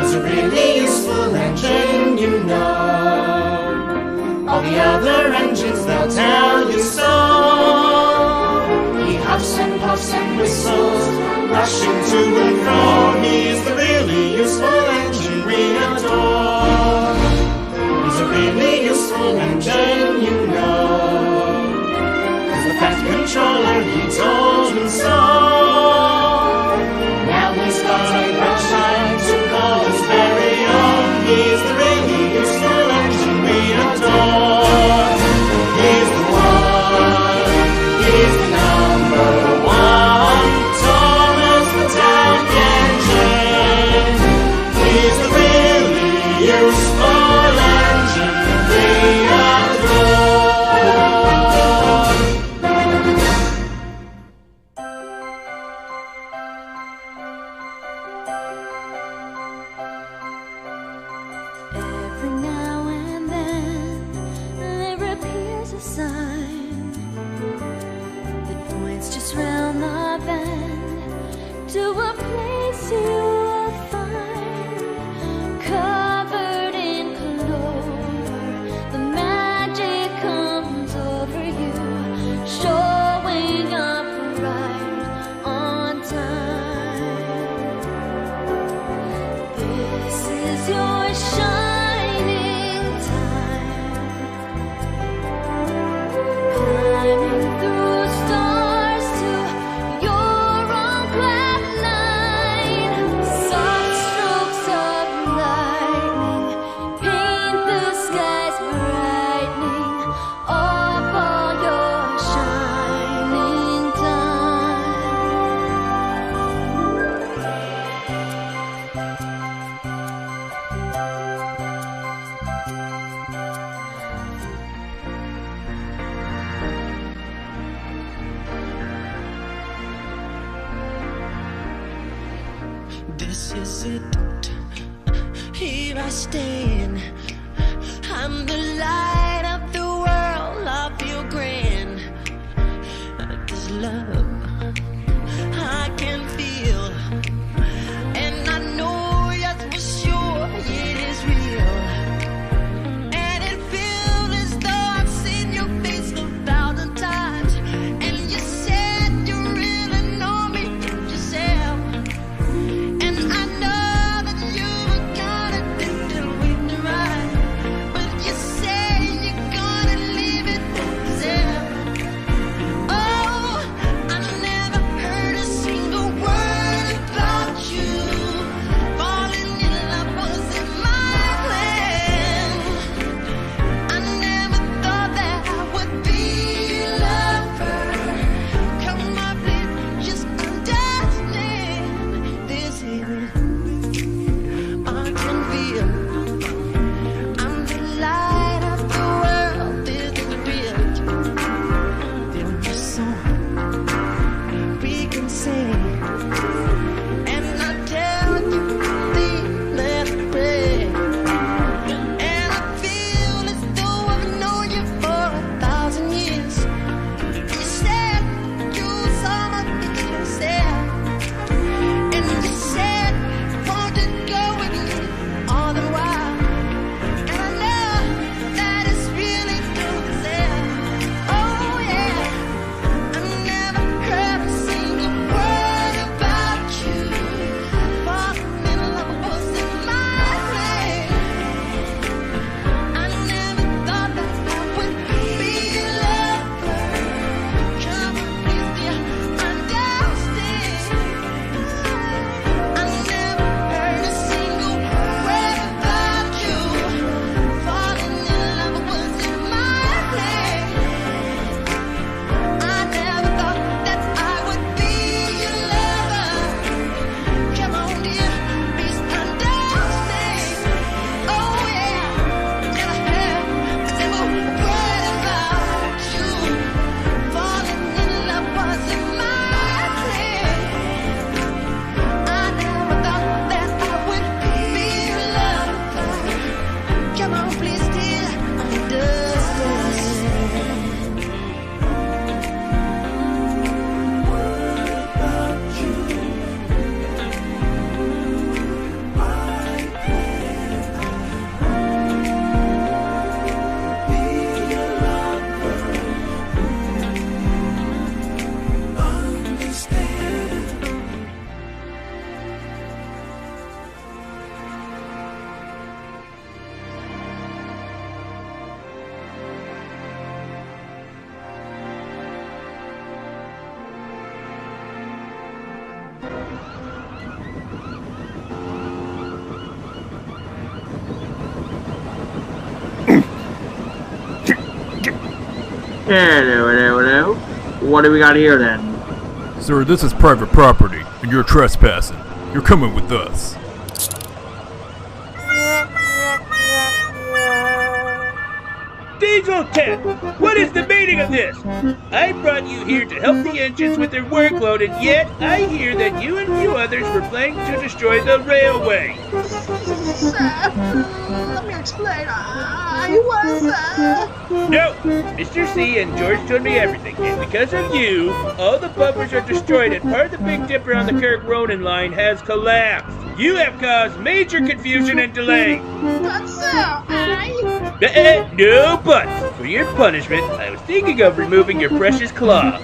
It's a really useful engine, you know. All the other engines, they'll tell you so. He huffs and puffs and whistles, rushing to and fro. He's the really useful engine we adore. He's a really useful engine, you know. 'Cause the fast controller, he told him so. Now he's got a website to call his very own. He's the really useful engine we adore. He's the one, he's the number one. Thomas the Tank Engine. He's the really useful engine we adore. Every now and then there appears a sign that points just round the bend to a place you will find. Covered in clover, the magic comes over you, showing up right on time. This is your shining time, climbing through stars to your own cloud nine. Soft strokes of lightning paint the skies brightening up all your shining time. This is it. Here I stand. I'm the light of the world. I feel grand. 'Cause love I can feel, and I know, yes, for sure it is real. And it feels as though I've seen your face 1,000 times. And you said you really know me yourself. And I know that you were kinda different with the right. But you say Hello. What do we got here then? Sir, this is private property, and you're trespassing. You're coming with us. Diesel 10, what is the meaning of this? I brought you here to help the engines with their workload, and yet I hear that you and few others were planning to destroy the railway. Sir, let me explain. I was, No! Mr. C and George told me everything, and because of you, all the buffers are destroyed and part of the Big Dipper on the Kirk-Ronan line has collapsed. You have caused major confusion and delay. But sir, No buts! For your punishment, I was thinking of removing your precious claw.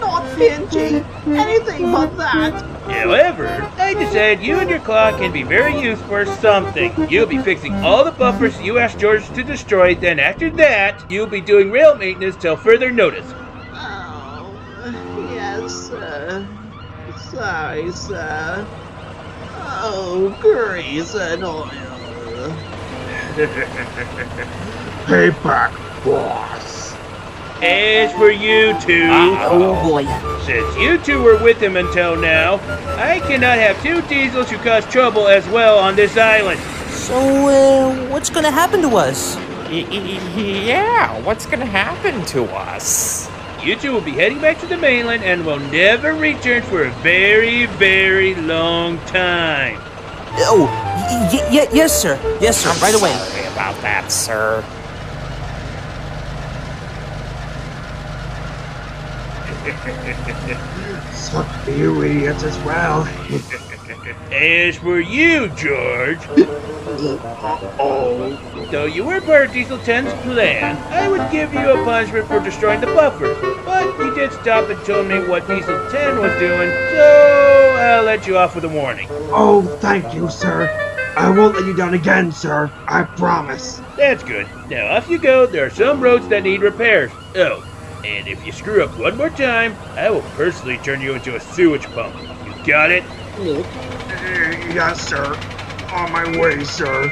Not pinchy. Anything but that. However, I decided you and your claw can be very useful for something. You'll be fixing all the buffers you asked George to destroy, then after that, you'll be doing rail maintenance till further notice. Oh, yes, sir. Sorry, sir. Oh, grease and oil. Payback, boss. As for you two... Oh boy. Since you two were with him until now, I cannot have two diesels who cause trouble as well on this island. So, what's gonna happen to us? Yeah, what's gonna happen to us? You two will be heading back to the mainland and will never return for a very, very long time. Oh, yes, sir. Yes, sir. Right away. Sorry about that, sir. Fuck you idiots as well. As for you, George... Though you were part of Diesel 10's plan, I would give you a punishment for destroying the buffers. But you did stop and told me what Diesel 10 was doing, so I'll let you off with a warning. Oh, thank you, sir. I won't let you down again, sir. I promise. That's good. Now off you go. There are some roads that need repairs. Oh, and if you screw up one more time, I will personally turn you into a sewage pump. You got it? Yes, sir. On my way, sir.